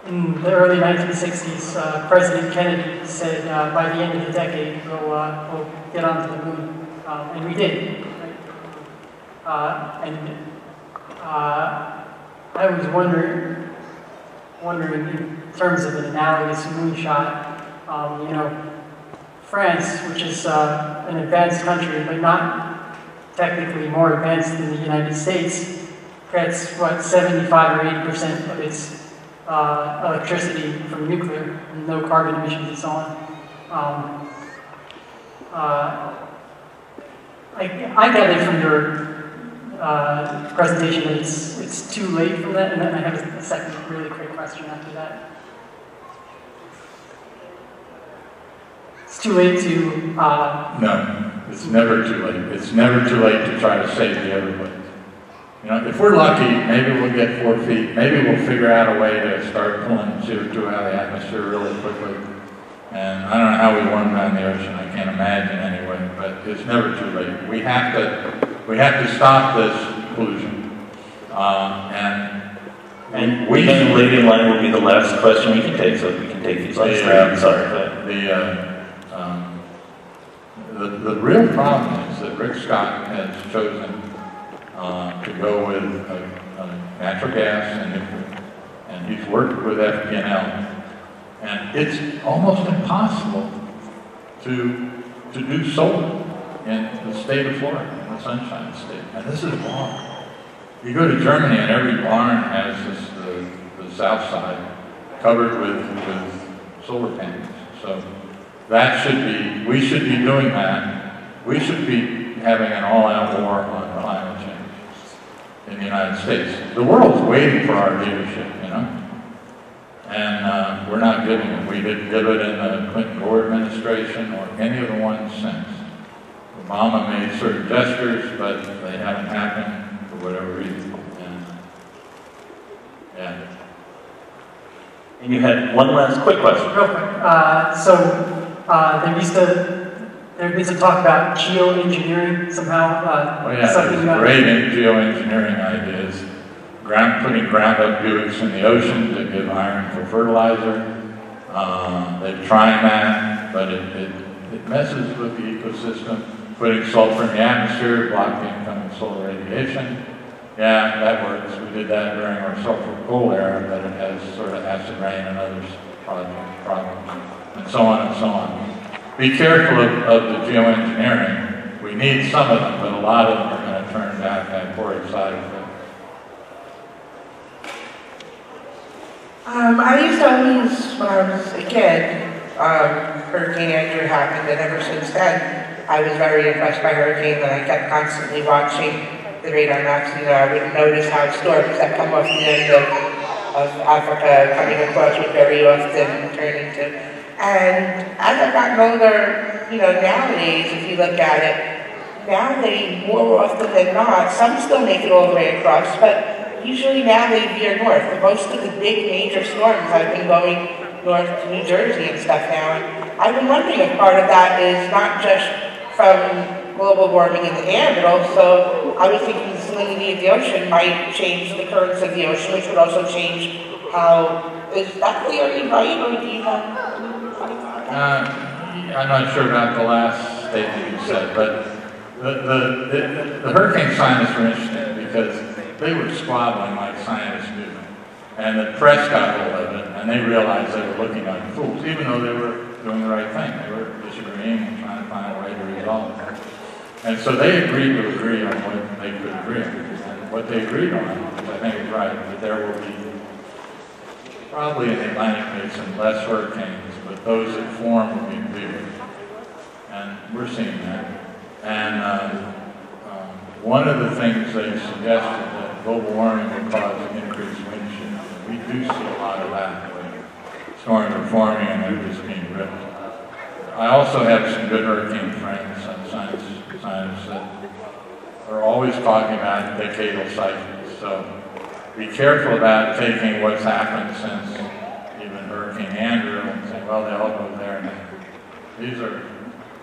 in the early 1960s, President Kennedy said by the end of the decade we'll get onto the moon, and we did. Right? I was wondering in terms of an analogous moonshot, you know, France, which is an advanced country, but not technically more advanced than the United States, gets, what, 75 or 80% of its electricity from nuclear, and no carbon emissions and so on. I gathered from your presentation that it's too late for that, and then I have a second really quick question after that. It's too late to... No, it's never too late. It's never too late to try to save the Everglades. You know, if we're lucky, maybe we'll get 4 feet. Maybe we'll figure out a way to start pulling CO2 out of the atmosphere really quickly. And I don't know how we warm down the ocean. I can't imagine anyway. But it's never too late. We have to stop this pollution. And we then late in line will be the last question we can take, so we can take these last round. Sorry, but the real problem is that Rick Scott has chosen to go with natural gas and nuclear, and he's worked with FPNL, and it's almost impossible to do solar in the state of Florida, in the Sunshine State, and this is wrong. You go to Germany and every barn has the south side covered with solar panels, so that we should be doing that. We should be having an all-out war on climate change in the United States. The world's waiting for our leadership, you know, and we're not giving it. We didn't give it in the Clinton-Gore administration or any of the ones since. Obama made certain gestures, but they haven't happened for whatever reason. And you had one last quick question. Real quick. There used to talk about geoengineering somehow. Oh yeah, there's great geoengineering ideas. Putting ground-up buoys in the ocean to give iron for fertilizer. They're trying that, but it messes with the ecosystem. Putting sulfur in the atmosphere, blocking incoming solar radiation. Yeah, that works. We did that during our sulfur coal era, but it has sort of acid rain and other problems, and so on and so on. Be careful of the geoengineering. We need some of them, but a lot of them are going to turn out to have poor side effects. I used to always, when I was a kid, Hurricane Andrew happened, and ever since then, I was very impressed by hurricanes, and I kept constantly watching the radar maps. You know, I would notice how storms that come off the end of Africa coming across would very often turn into. And as I've gotten older, you know, nowadays, if you look at it, now they, more often than not, some still make it all the way across, but usually now they veer north. Most of the big major storms have been going north to New Jersey and stuff now. And I've been wondering if part of that is not just from global warming in the air, but also I was thinking the salinity of the ocean might change the currents of the ocean, which would also change how, is that theory right, or do you know? I'm not sure about the last statement you said, but the hurricane scientists were interesting because they were squabbling like scientists do. And the press got hold of it, and they realized they were looking like fools, even though they were doing the right thing. They were disagreeing and trying to find a way to resolve it. And so they agreed to agree on what they could agree on. And what they agreed on, which I think is right, that there will be, probably in the Atlantic Basin, less hurricanes, but those that form will be bigger. And we're seeing that. And one of the things they suggested that global warming will cause increased wind shear. We do see a lot of that when storms are forming and they're just being ripped. I also have some good hurricane friends, scientists that are always talking about decadal cycles. So be careful about taking what's happened since even Hurricane Andrew and saying, well, they all go there now.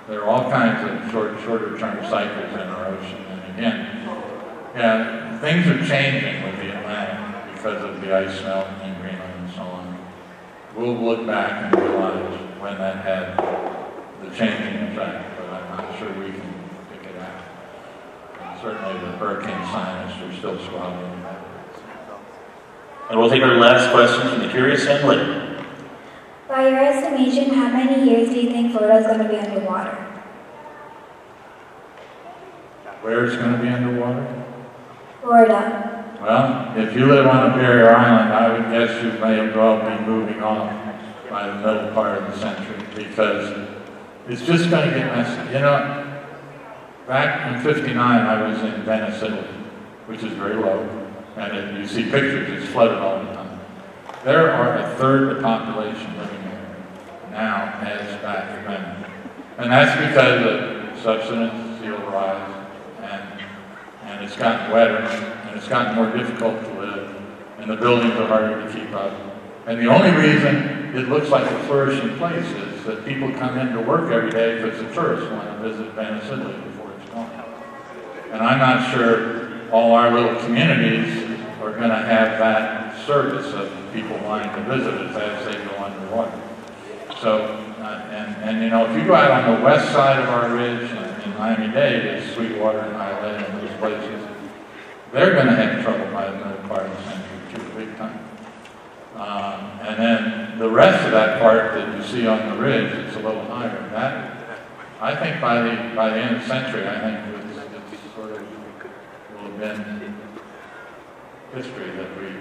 There are all kinds of shorter term cycles in our ocean. And again, yeah, things are changing with the Atlantic because of the ice melt in Greenland and so on. we'll look back and realize when that had the changing effect, but I'm not sure we can pick it out. And certainly the hurricane scientists are still squabbling about it. And we'll take our last question from the curious young lady. By your estimation, how many years do you think Florida is going to be underwater? Where it's going to be underwater? Florida. Well, if you live on a barrier island, I would guess you may well be moving off by the middle part of the century, because it's just going to get messy. You know, back in '59, I was in Venice, Italy, which is very low, and you see pictures, it's flooded all the time. There are a third the population living there now as back then. And that's because of subsidence, sea level rise, and it's gotten wetter, and it's gotten more difficult to live, and the buildings are harder to keep up. And the only reason it looks like a flourishing place is that people come in to work every day because the tourists want to visit Venice, Italy before it's gone. And I'm not sure all our little communities are going to have that service of people wanting to visit us as they go underwater. So, and you know, if you go out on the west side of our ridge in Miami-Dade, Sweetwater and Hialeah and those places, they're going to have trouble by the middle part of the century too, big time. And then the rest of that part that you see on the ridge, it's a little higher. That, I think by the end of the century, I think it's sort of will have been history that we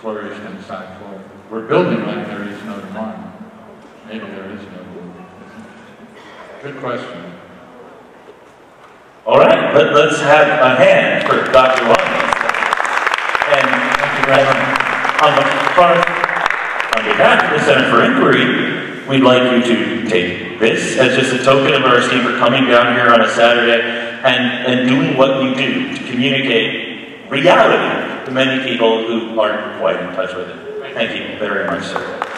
flourished in South Florida. We're building like there is no tomorrow. Maybe there is no tomorrow. Good question. All right, let's have a hand for Dr. Wanless. And thank you very much. On behalf of the Center for Inquiry, we'd like you to take this as just a token of our esteem for coming down here on a Saturday and doing what you do to communicate reality to many people who aren't quite in touch with it. Thank you very much, sir.